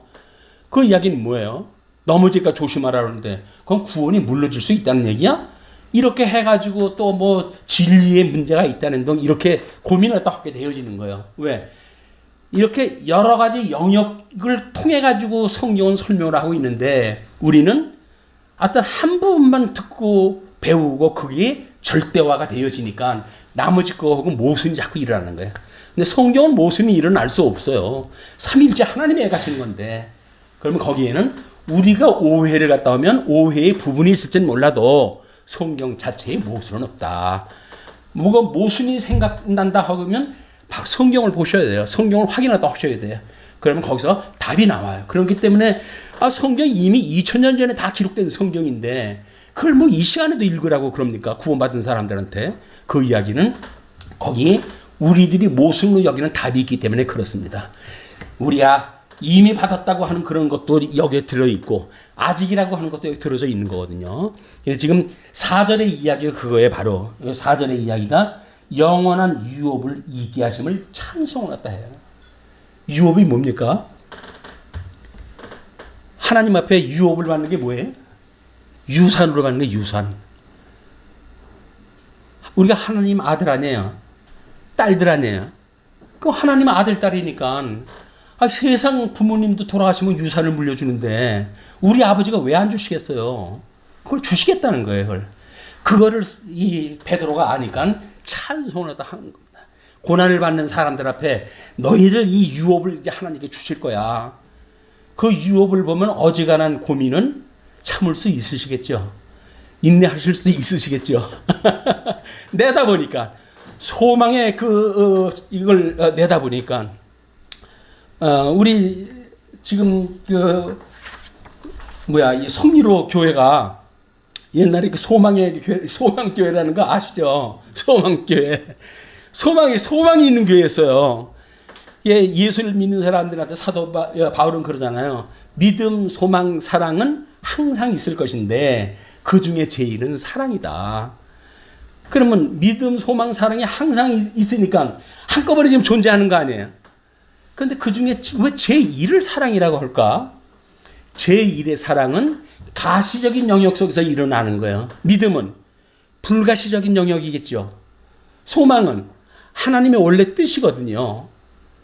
그 이야기는 뭐예요? 넘어질까 조심하라 그러는데 그건 구원이 물러질 수 있다는 얘기야? 이렇게 해가지고 또 뭐 진리의 문제가 있다는 등 이렇게 고민을 또 하게 되어지는 거예요. 왜? 이렇게 여러 가지 영역을 통해 가지고 성경은 설명을 하고 있는데 우리는 어떤 한 부분만 듣고 배우고 그게 절대화가 되어지니까 나머지 거하고 모순이 자꾸 일어나는 거예요. 근데 성경은 모순이 일어날 수 없어요. 삼일째 하나님이 해가시는 건데 그러면 거기에는 우리가 오해를 갖다 하면 오해의 부분이 있을지는 몰라도 성경 자체에 모순은 없다. 뭐가 모순이 생각난다 하면 성경을 보셔야 돼요. 성경을 확인하다 하셔야 돼요. 그러면 거기서 답이 나와요. 그렇기 때문에 성경이 이미 2000년 전에 다 기록된 성경인데 그걸 뭐 이 시간에도 읽으라고 그럽니까? 구원받은 사람들한테. 그 이야기는 거기에 우리들이 모순으로 여기는 답이 있기 때문에 그렇습니다. 우리가 이미 받았다고 하는 그런 것도 여기에 들어있고 아직이라고 하는 것도 여기 들어져 있는 거거든요. 지금 4절의 이야기가 그거에 바로 4절의 이야기가 영원한 유업을 있게 하심을 찬송하다 해요. 유업이 뭡니까? 하나님 앞에 유업을 받는 게 뭐예요? 유산으로 받는 게 유산. 우리가 하나님 아들 아니에요. 딸들 아니에요. 그럼 하나님 아들 딸이니까 세상 부모님도 돌아가시면 유산을 물려주는데 우리 아버지가 왜 안 주시겠어요? 그걸 주시겠다는 거예요. 그거를 이 베드로가 아니까 찬송하다 하는 겁니다. 고난을 받는 사람들 앞에 너희들 이 유업을 이제 하나님께 주실 거야. 그 유업을 보면 어지간한 고민은 참을 수 있으시겠죠. 인내하실 수 있으시겠죠. 내다 보니까 소망의 이걸 내다 보니까 우리 지금 이 성리로 교회가 옛날에 그 소망교회라는 거 아시죠? 소망교회. 소망이 있는 교회였어요. 예수를 믿는 사람들한테 사도 바울은 그러잖아요. 믿음, 소망, 사랑은 항상 있을 것인데 그 중에 제일은 사랑이다. 그러면 믿음, 소망, 사랑이 항상 있으니까 한꺼번에 지금 존재하는 거 아니에요? 그런데 그 중에 왜 제1을 사랑이라고 할까? 제1의 사랑은 가시적인 영역 속에서 일어나는 거예요. 믿음은 불가시적인 영역이겠죠. 소망은 하나님의 원래 뜻이거든요.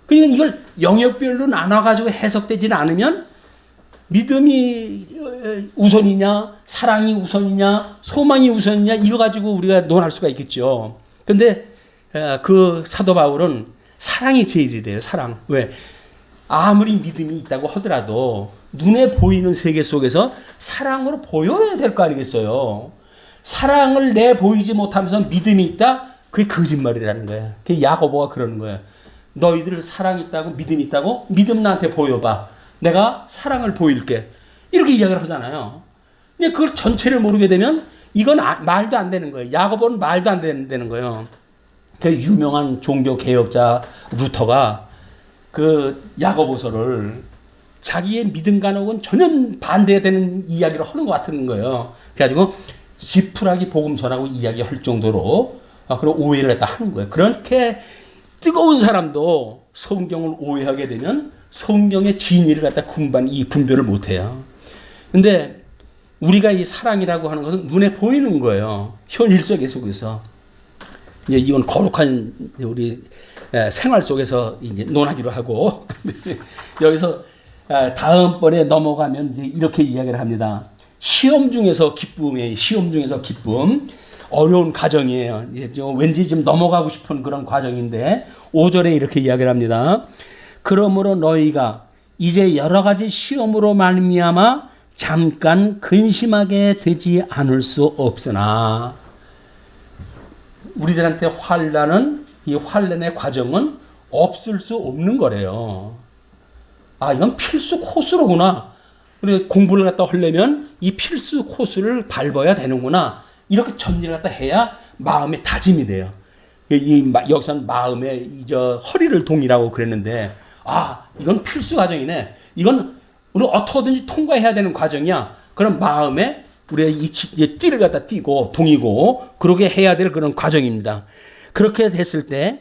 그러니까 이걸 영역별로 나눠가지고 해석되지는 않으면 믿음이 우선이냐, 사랑이 우선이냐, 소망이 우선이냐 이거 가지고 우리가 논할 수가 있겠죠. 그런데 그 사도 바울은 사랑이 제일이래요. 사랑. 왜? 아무리 믿음이 있다고 하더라도 눈에 보이는 세계 속에서 사랑으로 보여야 될 거 아니겠어요. 사랑을 내보이지 못하면서 믿음이 있다? 그게 거짓말이라는 거예요. 그게 야고보가 그러는 거예요. 너희들 사랑이 있다고 믿음이 있다고? 믿음 나한테 보여봐. 내가 사랑을 보일게. 이렇게 이야기를 하잖아요. 근데 그걸 전체를 모르게 되면 이건 말도 안 되는 거예요. 야고보는 말도 안 되는 거예요. 그 유명한 종교 개혁자 루터가 그 야고보서를 자기의 믿음과는 전혀 반대되는 이야기를 하는 것 같은 거예요. 그래가지고 지푸라기 복음서라고 이야기할 정도로 그런 오해를 했다 하는 거예요. 그렇게 뜨거운 사람도 성경을 오해하게 되면 성경의 진리를 갖다 분별을 못해요. 근데 우리가 이 사랑이라고 하는 것은 눈에 보이는 거예요. 현실 속에서. 이건 거룩한 우리 생활 속에서 이제 논하기로 하고 여기서 다음번에 넘어가면 이제 이렇게 이야기를 합니다. 시험 중에서 기쁨. 어려운 과정이에요. 왠지 좀 넘어가고 싶은 그런 과정인데 5절에 이렇게 이야기를 합니다. 그러므로 너희가 이제 여러 가지 시험으로 말미암아 잠깐 근심하게 되지 않을 수 없으나 우리들한테 환난은 이 환란의 과정은 없을 수 없는 거래요. 아, 이건 필수 코스로구나. 우리 공부를 갖다 하려면 이 필수 코스를 밟아야 되는구나. 이렇게 전제를 갖다 해야 마음의 다짐이 돼요. 여기서는 마음의 허리를 동이라고 그랬는데, 아, 이건 필수 과정이네. 이건 우리 어떻게든지 통과해야 되는 과정이야. 그럼 마음에 우리가 이 띠를 갖다 띠고 동이고 그렇게 해야 될 그런 과정입니다. 그렇게 됐을 때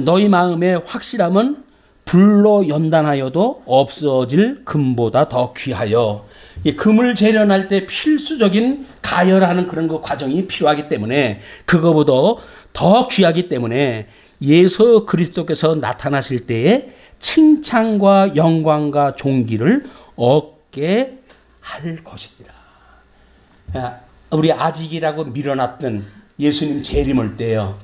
너희 마음의 확실함은 불로 연단하여도 없어질 금보다 더 귀하여. 이 금을 재련할 때 필수적인 가열하는 그런 그 과정이 필요하기 때문에 그거보다 더 귀하기 때문에 예수 그리스도께서 나타나실 때에 칭찬과 영광과 존귀를 얻게 할 것이니라. 우리 아직이라고 밀어놨던 예수님 재림을 때요.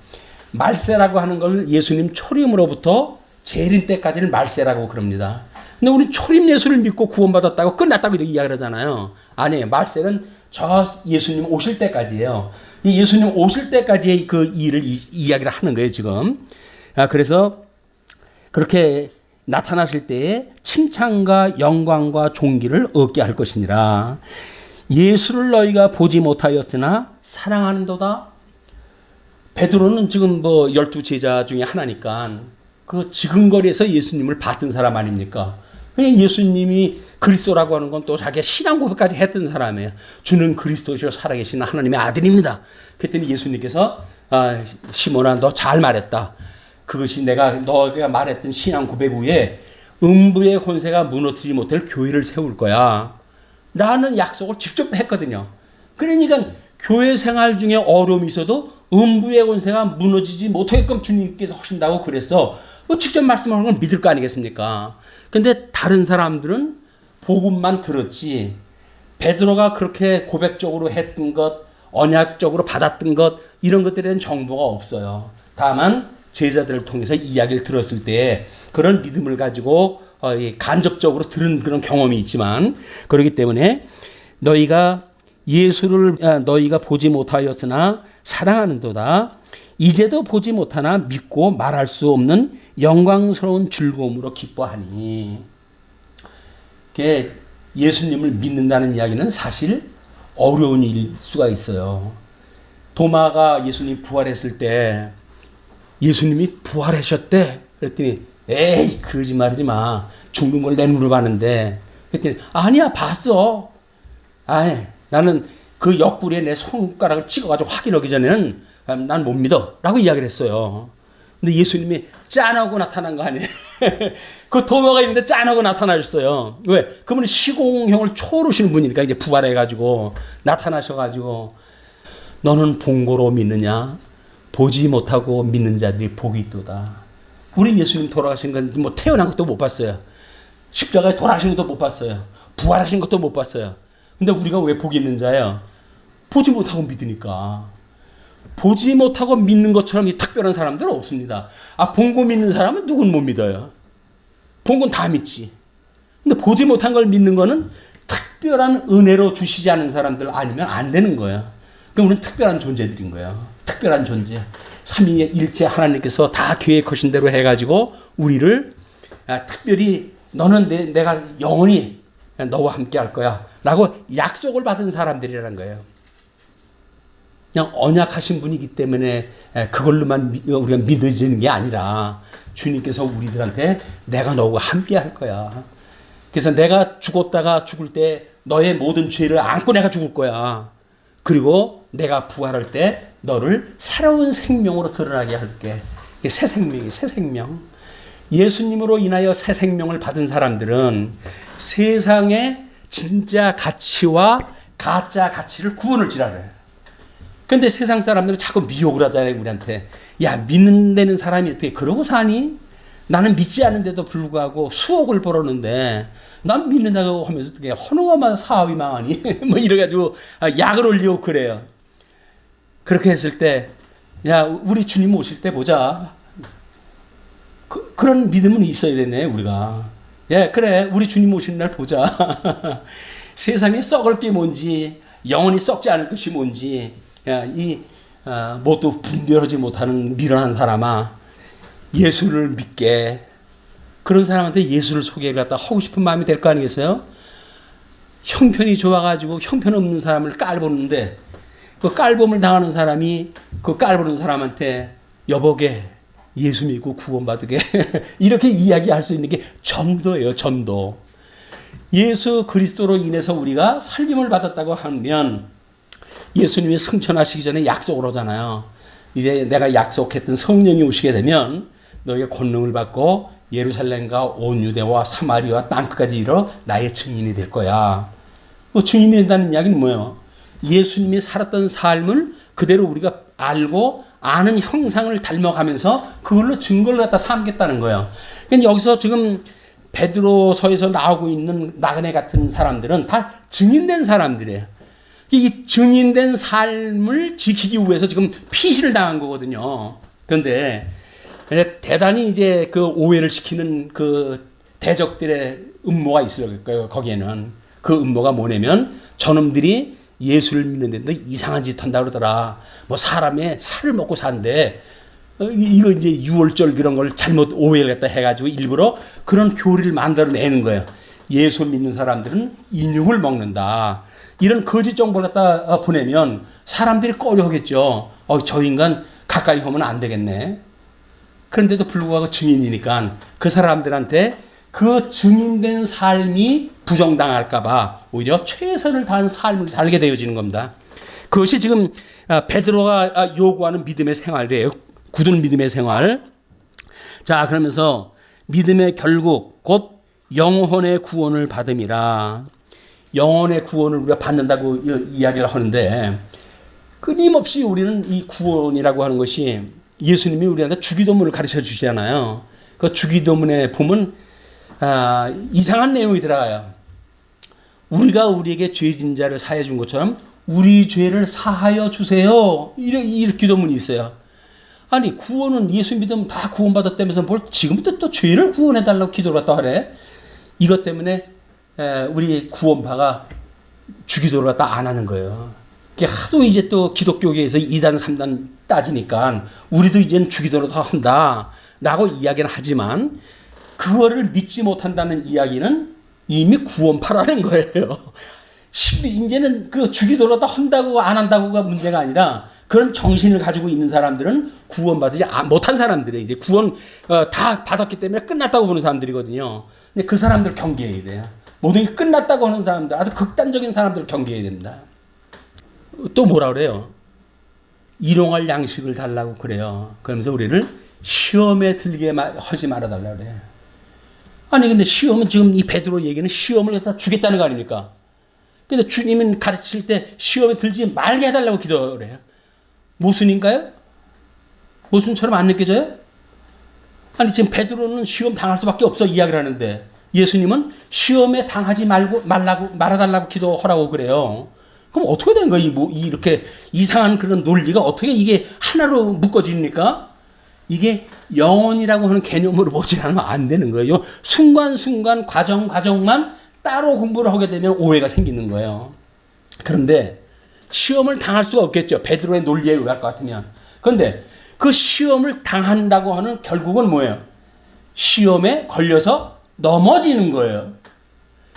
말세라고 하는 것을 예수님 초림으로부터 재림 때까지는 말세라고 그럽니다. 근데 우리 초림 예수를 믿고 구원받았다고 끝났다고 이렇게 이야기를 하잖아요. 아니에요. 말세는 저 예수님 오실 때까지예요. 이 예수님 오실 때까지의 그 일을 이야기를 하는 거예요, 지금. 그래서 그렇게 나타나실 때에 칭찬과 영광과 존귀를 얻게 할 것이니라. 예수를 너희가 보지 못하였으나 사랑하는도다. 베드로는 지금 12제자 중에 하나니까 그 지근거리에서 예수님을 봤던 사람 아닙니까? 예수님이 그리스도라고 하는 건 또 자기가 신앙 고백까지 했던 사람이에요. 주는 그리스도시요 살아계신 하나님의 아들입니다. 그랬더니 예수님께서 시몬아 너 잘 말했다. 그것이 너가 말했던 신앙 고백 후에 음부의 권세가 무너뜨리지 못할 교회를 세울 거야. 라는 약속을 직접 했거든요. 그러니까 교회 생활 중에 어려움이 있어도 음부의 권세가 무너지지 못하게끔 주님께서 하신다고 그래서 직접 말씀하는 걸 믿을 거 아니겠습니까? 근데 다른 사람들은 복음만 들었지 베드로가 그렇게 고백적으로 했던 것, 언약적으로 받았던 것 이런 것들에 대한 정보가 없어요. 다만 제자들을 통해서 이야기를 들었을 때 그런 믿음을 가지고 간접적으로 들은 그런 경험이 있지만 그렇기 때문에 너희가 예수를 너희가 보지 못하였으나 사랑하는도다. 이제도 보지 못하나 믿고 말할 수 없는 영광스러운 즐거움으로 기뻐하니. 예수님을 믿는다는 이야기는 사실 어려운 일일 수가 있어요. 도마가 예수님 부활했을 때 예수님이 부활하셨대. 그랬더니 에이 거짓말하지 마. 죽는 걸 내 눈으로 봤는데. 그랬더니 아니야 봤어. 나는 그 옆구리에 내 손가락을 찍어가지고 확인하기 전에는 난 못 믿어. 라고 이야기를 했어요. 근데 예수님이 짠하고 나타난 거 아니에요. 그 도마가 있는데 짠하고 나타나셨어요. 왜? 그분이 시공형을 초월하시는 분이니까 이제 부활해가지고 나타나셔가지고 너는 본 거로 믿느냐? 보지 못하고 믿는 자들이 복이 있도다. 우리 예수님 돌아가신 건 태어난 것도 못 봤어요. 십자가에 돌아가신 것도 못 봤어요. 부활하신 것도 못 봤어요. 근데 우리가 왜 복이 있는 자예요? 보지 못하고 믿으니까. 보지 못하고 믿는 것처럼 이 특별한 사람들은 없습니다. 본 거 믿는 사람은 누군 못 믿어요. 본 건 다 믿지. 근데 보지 못한 걸 믿는 거는 특별한 은혜로 주시지 않은 사람들 아니면 안 되는 거예요. 그럼 우리는 특별한 존재들인 거예요. 특별한 존재. 삼위일체 하나님께서 다 계획하신 대로 해가지고 우리를 특별히 너는 내가 영원히 너와 함께 할 거야 라고 약속을 받은 사람들이라는 거예요. 그냥 언약하신 분이기 때문에 그걸로만 우리가 믿어지는 게 아니라 주님께서 우리들한테 내가 너와 함께 할 거야. 그래서 내가 죽었다가 죽을 때 너의 모든 죄를 안고 내가 죽을 거야. 그리고 내가 부활할 때 너를 새로운 생명으로 드러나게 할게. 새 생명이 새 생명. 예수님으로 인하여 새 생명을 받은 사람들은 세상의 진짜 가치와 가짜 가치를 구분을 지라래. 근데 세상 사람들은 자꾸 미혹을 하잖아요, 우리한테. 야, 믿는 데는 사람이 어떻게 그러고 사니? 나는 믿지 않는데도 불구하고 수억을 벌었는데 난 믿는다고 하면서 어떻게 허능한 사업이 망하니? 이래가지고 약을 올리고 그래요. 그렇게 했을 때, 야, 우리 주님 오실 때 보자. 그런 믿음은 있어야 되네, 우리가. 예, 그래. 우리 주님 오시는 날 보자. 세상에 썩을 게 뭔지, 영원히 썩지 않을 것이 뭔지, 야, 뭣도 분별하지 못하는 미련한 사람아, 예수를 믿게. 그런 사람한테 예수를 소개를 갖다 하고 싶은 마음이 될 거 아니겠어요? 형편이 좋아가지고 형편없는 사람을 깔보는데 그 깔봄을 당하는 사람이 그 깔보는 사람한테 여보게 예수 믿고 구원받으게 이렇게 이야기할 수 있는 게 전도예요. 전도. 예수 그리스도로 인해서 우리가 살림을 받았다고 하면 예수님이 승천하시기 전에 약속을 하잖아요. 이제 내가 약속했던 성령이 오시게 되면 너희가 권능을 받고 예루살렘과 온 유대와 사마리아 땅끝까지 이르러 나의 증인이 될 거야. 증인이 된다는 이야기는 뭐예요? 예수님이 살았던 삶을 그대로 우리가 알고 아는 형상을 닮아가면서 그걸로 증거를 갖다 삼겠다는 거예요. 그러니까 여기서 지금 베드로서에서 나오고 있는 나그네 같은 사람들은 다 증인된 사람들이에요. 이 증인된 삶을 지키기 위해서 지금 피신을 당한 거거든요. 그런데 대단히 이제 그 오해를 시키는 그 대적들의 음모가 있을 거예요. 거기에는 그 음모가 뭐냐면 저놈들이 예수를 믿는데 이상한 짓 한다 그러더라. 뭐 사람의 살을 먹고 산대. 이거 이제 유월절 그런 걸 잘못 오해를 갖다 해가지고 일부러 그런 교리를 만들어내는 거예요. 예수 믿는 사람들은 인육을 먹는다. 이런 거짓 정보를 갖다 보내면 사람들이 꺼려하겠죠. 저 인간 가까이 오면 안 되겠네. 그런데도 불구하고 증인이니까 그 사람들한테 그 증인된 삶이 부정당할까봐 오히려 최선을 다한 삶을 살게 되어지는 겁니다. 그것이 지금 베드로가 요구하는 믿음의 생활이에요. 굳은 믿음의 생활. 자, 그러면서 믿음의 결국 곧 영혼의 구원을 받음이라. 영혼의 구원을 우리가 받는다고 이야기를 하는데 끊임없이 우리는 이 구원이라고 하는 것이 예수님이 우리한테 주기도문을 가르쳐 주시잖아요. 그 주기도문에 보면 이상한 내용이 들어가요. 우리가 우리에게 죄진 자를 사해 준 것처럼 우리 죄를 사하여 주세요. 이런 기도문이 있어요. 아니 구원은 예수 믿으면 다 구원받았다면서 뭘 지금부터 또 죄를 구원해달라고 기도를 갖다 하래. 이것 때문에 우리 구원파가 주기도를 갖다 안 하는 거예요. 그게 하도 이제 또 기독교계에서 2단 3단 따지니까 우리도 이제는 주기도를 더 한다 라고 이야기는 하지만 그거를 믿지 못한다는 이야기는 이미 구원파라는 거예요. 이제는 그 주기도를 더 한다고 안 한다고가 문제가 아니라 그런 정신을 가지고 있는 사람들은 구원받지 못한 사람들이에요. 이제 구원 다 받았기 때문에 끝났다고 보는 사람들이거든요. 근데 그 사람들 경계해야 돼요. 모든 게 끝났다고 하는 사람들, 아주 극단적인 사람들을 경계해야 됩니다. 또 뭐라 그래요? 일용할 양식을 달라고 그래요. 그러면서 우리를 시험에 들게 하지 말아달라고 그래요. 아니 근데 시험은 지금 이 베드로 얘기는 시험을 해서 주겠다는 거 아닙니까? 근데 주님은 가르칠 때 시험에 들지 말게 해달라고 기도를 해요. 모순인가요? 모순처럼 안 느껴져요? 아니 지금 베드로는 시험 당할 수밖에 없어 이야기를 하는데 예수님은 시험에 당하지 말아달라고 기도하라고 그래요. 그럼 어떻게 된 거예요? 이렇게 이상한 그런 논리가 어떻게 이게 하나로 묶어집니까? 이게 영혼이라고 하는 개념으로 보지 않으면 안 되는 거예요. 순간순간 과정만 따로 공부를 하게 되면 오해가 생기는 거예요. 그런데 시험을 당할 수가 없겠죠. 베드로의 논리에 의할 것 같으면. 그런데 그 시험을 당한다고 하는 결국은 뭐예요? 시험에 걸려서 넘어지는 거예요.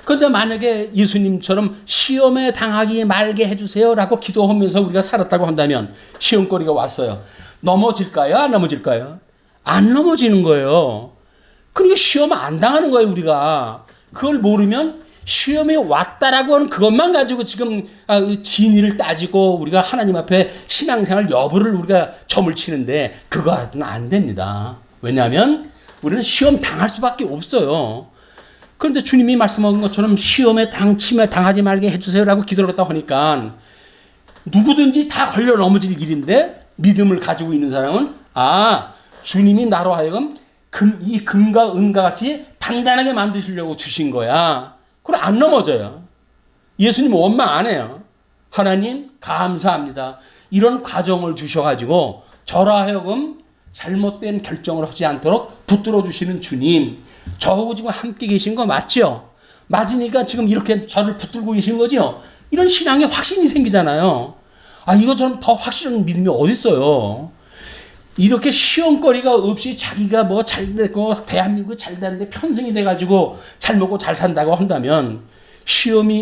그런데 만약에 예수님처럼 시험에 당하기 말게 해주세요라고 기도하면서 우리가 살았다고 한다면 시험거리가 왔어요. 넘어질까요? 안 넘어질까요? 안 넘어지는 거예요. 그러니까 시험 안 당하는 거예요, 우리가. 그걸 모르면 시험이 왔다라고 하는 그것만 가지고 지금 진위를 따지고 우리가 하나님 앞에 신앙생활 여부를 우리가 점을 치는데 그거는 안 됩니다. 왜냐하면 우리는 시험 당할 수밖에 없어요. 그런데 주님이 말씀하신 것처럼 시험에 당하지 말게 해주세요라고 기도를 했다고 하니까 누구든지 다 걸려 넘어질 길인데 믿음을 가지고 있는 사람은 주님이 나로 하여금 이 금과 은과 같이 단단하게 만드시려고 주신 거야. 그럼 안 넘어져요. 예수님 원망 안 해요. 하나님 감사합니다. 이런 과정을 주셔가지고 저로 하여금 잘못된 결정을 하지 않도록 붙들어 주시는 주님. 저하고 지금 함께 계신 거 맞죠? 맞으니까 지금 이렇게 저를 붙들고 계신 거죠? 이런 신앙에 확신이 생기잖아요. 이거 저는 더 확실한 믿음이 어디 있어요? 이렇게 시험거리가 없이 자기가 뭐 잘되고 대한민국 잘 되는데 편승이 돼가지고 잘 먹고 잘 산다고 한다면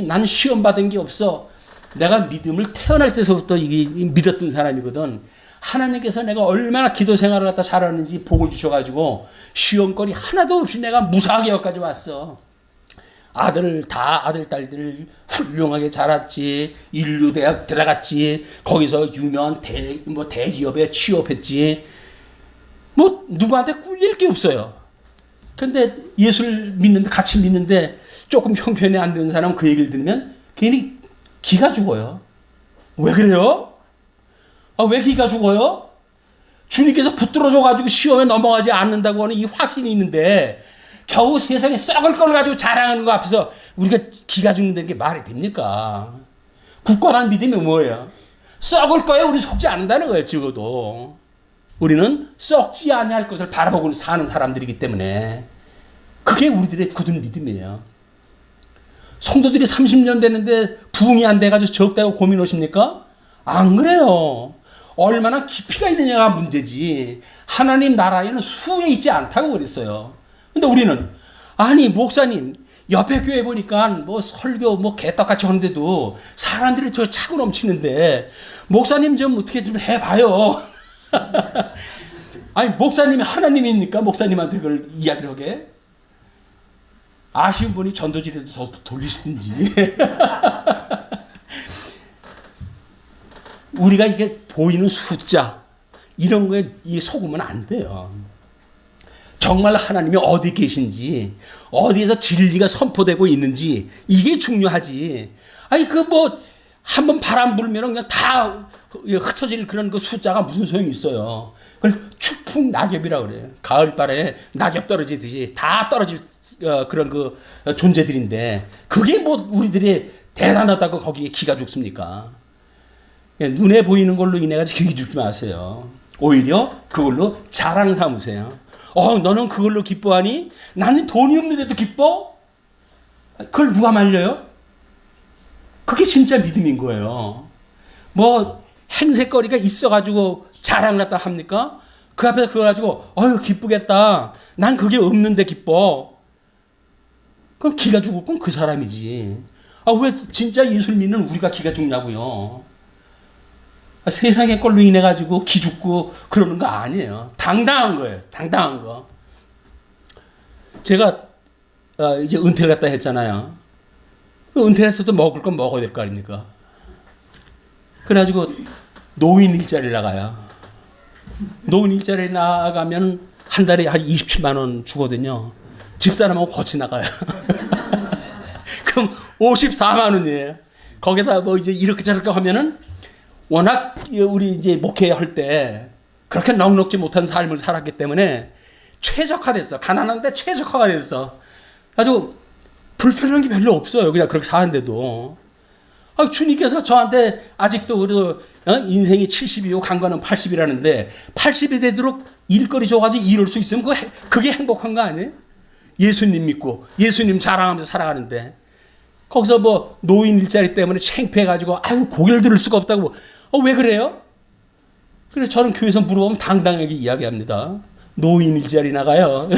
난 시험 받은 게 없어. 내가 믿음을 태어날 때서부터 이게 믿었던 사람이거든. 하나님께서 내가 얼마나 기도 생활을 갖다 잘하는지 복을 주셔가지고 시험거리 하나도 없이 내가 무사하게 여기까지 왔어. 아들 딸들 훌륭하게 자랐지. 인류대학 들어갔지. 거기서 유명한 대기업에 취업했지. 뭐 누구한테 꿀릴 게 없어요. 근데 예수를 믿는데 같이 믿는데 조금 형편이 안 되는 사람은 그 얘기를 들으면 괜히 기가 죽어요. 왜 그래요? 왜 기가 죽어요? 주님께서 붙들어줘가지고 시험에 넘어가지 않는다고 하는 이 확신이 있는데 겨우 세상에 썩을 걸 가지고 자랑하는 거 앞에서 우리가 기가 죽는다는 게 말이 됩니까? 굳건한 믿음이 뭐예요? 썩을 거에 우리 속지 않는다는 거예요. 적어도 우리는 썩지 아니할 것을 바라보고 사는 사람들이기 때문에 그게 우리들의 굳은 믿음이에요. 성도들이 30년 됐는데 부흥이 안 돼가지고 적다고 고민하십니까? 안 그래요. 얼마나 깊이가 있느냐가 문제지 하나님 나라에는 수에 있지 않다고 그랬어요. 근데 우리는 목사님 옆에 교회 보니까 뭐 설교 뭐 개떡같이 하는데도 사람들이 저 차고 넘치는데 목사님 좀 어떻게 좀 해봐요. 목사님이 하나님입니까? 목사님한테 그걸 이야기를 하게? 아쉬운 분이 전도지라도 더 돌리시든지. 우리가 이게 보이는 숫자 이런 거에 속으면 안 돼요. 정말 하나님이 어디 계신지 어디에서 진리가 선포되고 있는지 이게 중요하지. 한번 바람 불면 그냥 다 흩어질 그런 그 숫자가 무슨 소용이 있어요. 그걸 추풍 낙엽이라고 그래요. 가을바람에 낙엽 떨어지듯이 다 떨어질 그런 그 존재들인데 그게 뭐 우리들이 대단하다고 거기에 기가 죽습니까? 눈에 보이는 걸로 인해 가지고 기가 죽지 마세요. 오히려 그걸로 자랑 삼으세요. 너는 그걸로 기뻐하니? 나는 돈이 없는데도 기뻐? 그걸 누가 말려요? 그게 진짜 믿음인 거예요. 뭐 행색거리가 있어가지고 자랑을 갖다 합니까? 그 앞에서 그거 가지고 기쁘겠다. 난 그게 없는데 기뻐. 그럼 기가 죽을 건 그 사람이지. 왜 진짜 예수를 믿는 우리가 기가 죽냐고요. 세상의 걸로 인해 가지고 기 죽고 그러는 거 아니에요. 당당한 거예요. 당당한 거. 제가 이제 은퇴를 갖다 했잖아요. 은퇴를 했어도 먹을 건 먹어야 될 거 아닙니까? 그래가지고 노인 일자리를 나가요. 노인 일자리에 나가면 한 달에 한 27만 원 주거든요. 집사람하고 같이 나가요. 그럼 54만 원이에요. 거기다 뭐 이제 이렇게 저렇게 하면은 워낙 우리 이제 목회할 때 그렇게 넉넉지 못한 삶을 살았기 때문에 최적화됐어. 가난한데 최적화가 됐어. 아주 불편한 게 별로 없어요. 그냥 그렇게 사는데도. 주님께서 저한테 아직도 그래도 인생이 70이고 강건은 80이라는데 80이 되도록 일거리 줘가지고 이룰 수 있으면 그게 행복한 거 아니에요? 예수님 믿고 예수님 자랑하면서 살아가는데 거기서 뭐 노인 일자리 때문에 창피해가지고 고개를 들을 수가 없다고. 왜 그래요? 그래서 저는 교회에서 물어보면 당당하게 이야기합니다. 노인 일자리 나가요.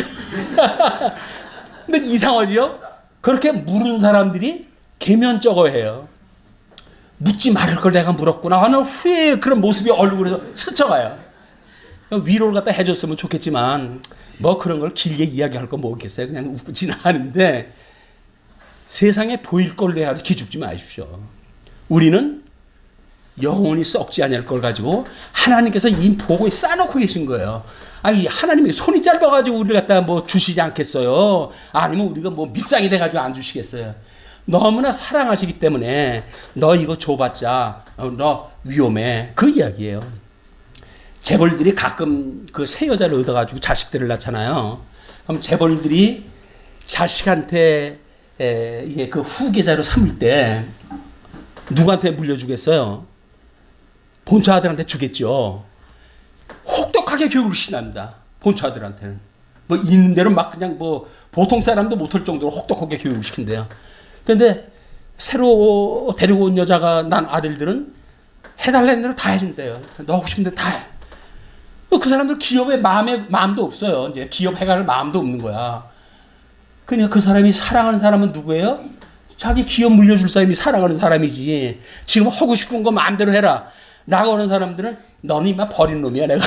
근데 이상하지요? 그렇게 물은 사람들이 계면쩍어해요. 묻지 말을 걸 내가 물었구나 하는 후에 그런 모습이 얼굴에서 스쳐가요. 위로를 갖다 해줬으면 좋겠지만 뭐 그런 걸 길게 이야기할 거 뭐겠어요. 그냥 웃고 지나가는데 세상에 보일 걸로 해가지고 기죽지 마십시오. 우리는 영원히 썩지 않을 걸 가지고 하나님께서 이 보고에 싸놓고 계신 거예요. 하나님이 손이 짧아가지고 우리를 갖다 뭐 주시지 않겠어요? 아니면 우리가 뭐 밉상이 돼가지고 안 주시겠어요? 너무나 사랑하시기 때문에 너 이거 줘봤자 너 위험해. 그 이야기예요. 재벌들이 가끔 그 새 여자를 얻어가지고 자식들을 낳잖아요. 그럼 재벌들이 자식한테 이게 그 후계자로 삼을 때 누구한테 물려주겠어요? 본처 아들한테 주겠죠. 혹독하게 교육을 시킨답니다. 본처 아들한테는. 뭐 있는 대로 막 그냥 뭐 보통 사람도 못할 정도로 혹독하게 교육을 시킨대요. 그런데 새로 데리고 온 여자가 난 아들들은 해달라는 대로 다 해준대요. 너 하고 싶은 대로 다 해. 그 사람들 기업에 마음도 없어요. 이제 기업 해갈 마음도 없는 거야. 그러니까 그 사람이 사랑하는 사람은 누구예요? 자기 기업 물려줄 사람이 사랑하는 사람이지. 지금 하고 싶은 거 마음대로 해라 라고 하는 사람들은 너는 이만 버린 놈이야 내가.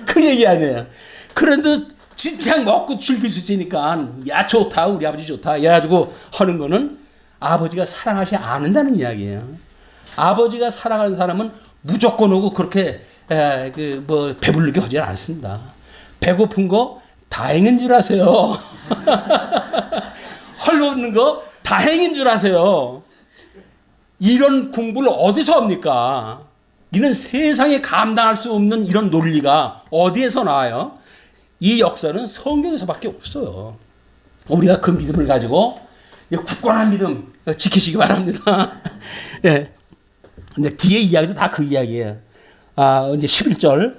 그 얘기 아니에요. 그런데 진짜 먹고 즐길 수 있으니까 야 좋다 우리 아버지 좋다 이래가지고 하는 거는 아버지가 사랑하지 않는다는 이야기예요. 아버지가 사랑하는 사람은 무조건 오고 그렇게 뭐 배부르게 하지 않습니다. 배고픈 거 다행인 줄 아세요. 헐거는 거 다행인 줄 아세요. 이런 공부를 어디서 합니까? 이런 세상에 감당할 수 없는 이런 논리가 어디에서 나와요? 이 역사는 성경에서밖에 없어요. 우리가 그 믿음을 가지고 굳건한 믿음 지키시기 바랍니다. 예. 근데 뒤에 이야기도 다 그 이야기예요. 이제 11절.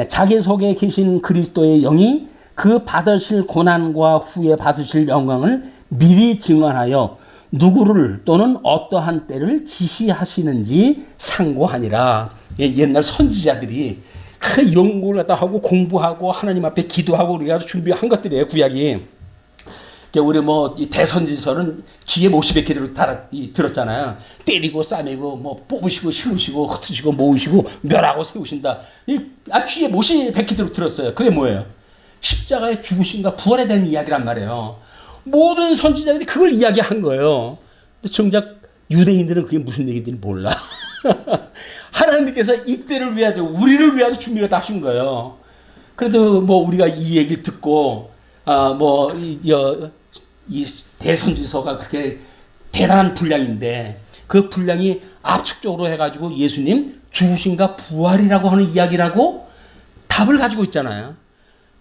자기 속에 계신 그리스도의 영이 그 받으실 고난과 후에 받으실 영광을 미리 증언하여 누구를 또는 어떠한 때를 지시하시는지 상고하니라. 옛날 선지자들이 그 연구를 갖다 하고 공부하고 하나님 앞에 기도하고 우리가 준비한 것들이에요. 구약이. 우리 뭐 대선지서는 기에 못십의 기도를 들었잖아요. 때리고 싸매고 뭐 뽑으시고 심으시고 흩으시고 모으시고 멸하고 세우신다. 기에 못십의 기도를 들었어요. 그게 뭐예요? 십자가의 죽으심과 부활에 대한 이야기란 말이에요. 모든 선지자들이 그걸 이야기한 거예요. 근데 정작 유대인들은 그게 무슨 얘기인지 몰라. 하나님께서 이때를 위하여 우리를 위하여 준비를 다 하신 거예요. 그래도 뭐 우리가 이 얘기를 듣고 이 대선지서가 그렇게 대단한 분량인데 그 분량이 압축적으로 해가지고 예수님 죽으심과 부활이라고 하는 이야기라고 답을 가지고 있잖아요.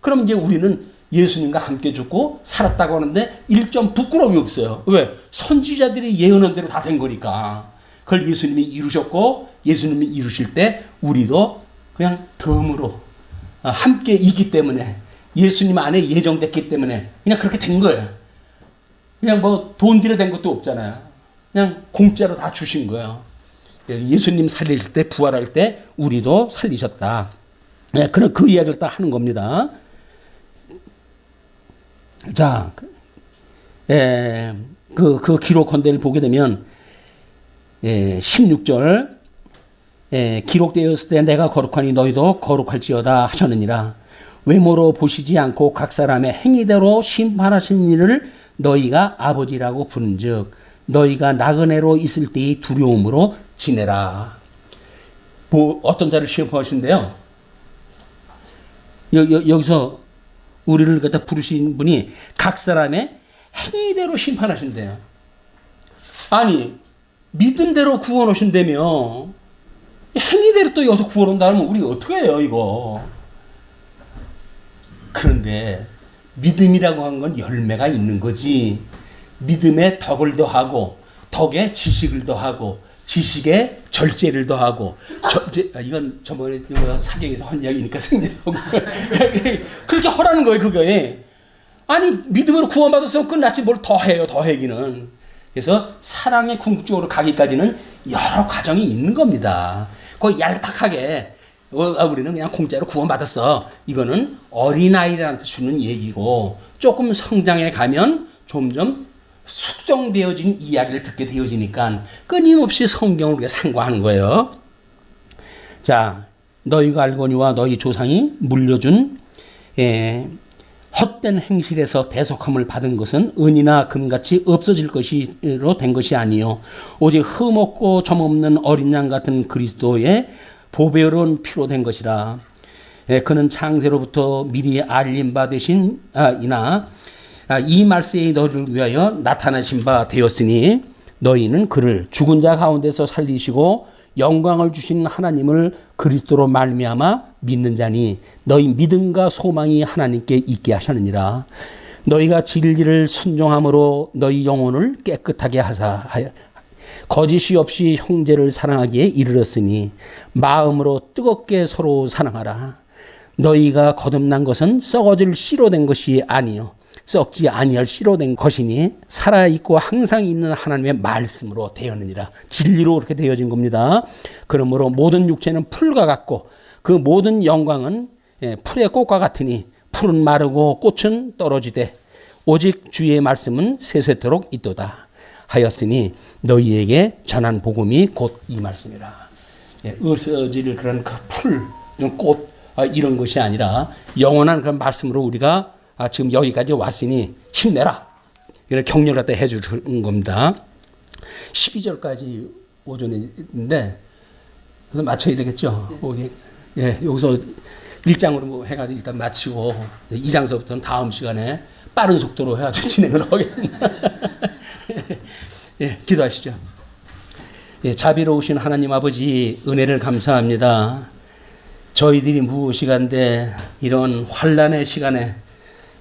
그럼 이제 우리는 예수님과 함께 죽고 살았다고 하는데 1점 부끄러움이 없어요. 왜? 선지자들이 예언한 대로 다 된 거니까. 그걸 예수님이 이루셨고 예수님이 이루실 때 우리도 그냥 덤으로 함께 있기 때문에 예수님 안에 예정됐기 때문에 그냥 그렇게 된 거예요. 그냥 뭐 돈 들여 된 것도 없잖아요. 그냥 공짜로 다 주신 거예요. 예수님 살리실 때 부활할 때 우리도 살리셨다. 네, 그런 그 이야기를 딱 하는 겁니다. 자, 그 기록 건대를 보게 되면 16절 기록되었을 때 내가 거룩하니 너희도 거룩할지어다 하셨느니라. 외모로 보시지 않고 각 사람의 행위대로 심판하신 이를 너희가 아버지라고 부른즉 너희가 나그네로 있을 때의 두려움으로 지내라. 어떤 자를 심판하신대요? 여기서 우리를 갖다 부르신 분이 각 사람의 행위대로 심판하신대요. 아니 믿음대로 구원하신다며 행위대로 또 여기서 구원한다면 우리 어떻게 해요 이거? 그런데 믿음이라고 하는 건 열매가 있는 거지. 믿음에 덕을 더하고 덕에 지식을 더하고 지식에 절제를 더하고 이건 저번에 사경에서 한 이야기니까 생략하고 그렇게 하라는 거예요 그거에. 아니 믿음으로 구원받았으면 끝났지 뭘 더해요 더하기는. 그래서 사랑의 궁극적으로 가기까지는 여러 과정이 있는 겁니다. 거의 얄팍하게 우리는 그냥 공짜로 구원받았어. 이거는 어린아이들한테 주는 얘기고 조금 성장해 가면 점점 숙성되어진 이야기를 듣게 되어지니까 끊임없이 성경을 우리가 상고하는 거예요. 자, 너희가 알거니와 너희 조상이 물려준 헛된 행실에서 대속함을 받은 것은 은이나 금같이 없어질 것이로 된 것이 아니요 오직 흠없고 점없는 어린 양 같은 그리스도의 보배로운 피로 된 것이라. 그는 창세로부터 미리 알림 받으신 이나 이 말세에 너희를 위하여 나타나신 바 되었으니 너희는 그를 죽은 자 가운데서 살리시고 영광을 주신 하나님을 그리스도로 말미암아 믿는 자니 너희 믿음과 소망이 하나님께 있게 하셨느니라. 너희가 진리를 순종함으로 너희 영혼을 깨끗하게 하사 거짓이 없이 형제를 사랑하기에 이르렀으니 마음으로 뜨겁게 서로 사랑하라. 너희가 거듭난 것은 썩어질 씨로 된 것이 아니요 썩지 아니할 씨로 된 것이니 살아있고 항상 있는 하나님의 말씀으로 되었느니라. 진리로 그렇게 되어진 겁니다. 그러므로 모든 육체는 풀과 같고 그 모든 영광은 풀의 꽃과 같으니 풀은 마르고 꽃은 떨어지되 오직 주의 말씀은 세세토록 있도다 하였으니 너희에게 전한 복음이 곧 이 말씀이라. 으스어질 그런 그 풀, 꽃 이런 것이 아니라 영원한 그런 말씀으로 우리가 지금 여기까지 왔으니 힘내라. 이런 격려를 갖다 해주는 겁니다. 12절까지 오전에 있는데 그래서 맞춰야 되겠죠. 여기서 1장으로 뭐 해가지고 일단 마치고 2장서부터는 다음 시간에 빠른 속도로 해가지고 진행을 하겠습니다. 기도하시죠. 자비로우신 하나님 아버지 은혜를 감사합니다. 저희들이 무엇이간데 이런 환난의 시간에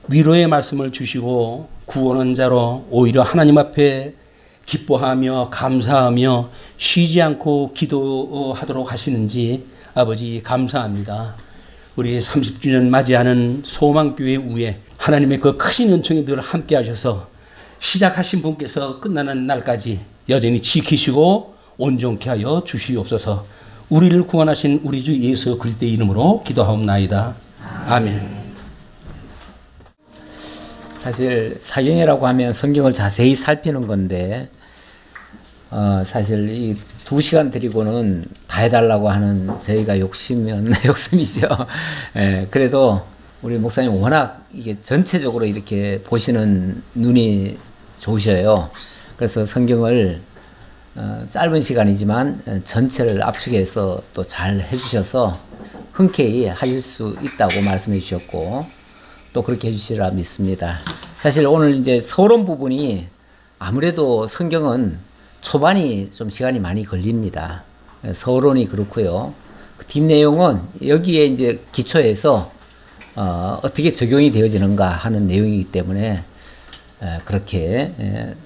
위로의 말씀을 주시고 구원한 자로 오히려 하나님 앞에 기뻐하며 감사하며 쉬지 않고 기도하도록 하시는지 아버지 감사합니다. 우리 30주년 맞이하는 소망교회 후에 하나님의 그 크신 은총이 늘 함께 하셔서 시작하신 분께서 끝나는 날까지 여전히 지키시고 온전케 하여 주시옵소서. 우리를 구원하신 우리 주 예수 그리스도의 이름으로 기도하옵나이다. 아멘. 사실 사경이라고 하면 성경을 자세히 살피는 건데 사실 이 2시간 드리고는 다 해달라고 하는 저희가 욕심은 욕심이죠. 그래도 우리 목사님 워낙 이게 전체적으로 이렇게 보시는 눈이 좋으셔요. 그래서 성경을 짧은 시간이지만 전체를 압축해서 또 잘 해주셔서 흔쾌히 하실 수 있다고 말씀해 주셨고 또 그렇게 해주시리라 믿습니다. 사실 오늘 이제 서론 부분이 아무래도 성경은 초반이 좀 시간이 많이 걸립니다. 서론이 그렇고요. 그 뒷내용은 여기에 이제 기초해서 어떻게 적용이 되어지는가 하는 내용이기 때문에 그렇게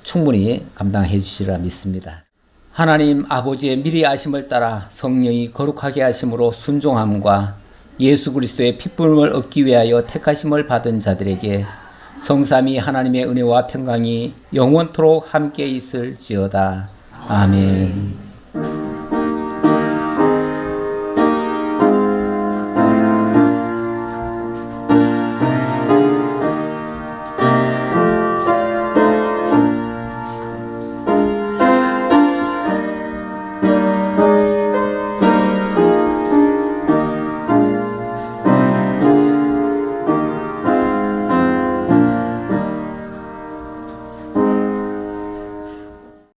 충분히 감당해 주시리라 믿습니다. 하나님 아버지의 미리 아심을 따라 성령이 거룩하게 하심으로 순종함과 예수 그리스도의 핏부름을 얻기 위하여 택하심을 받은 자들에게 성삼위 하나님의 은혜와 평강이 영원토록 함께 있을지어다. 아멘.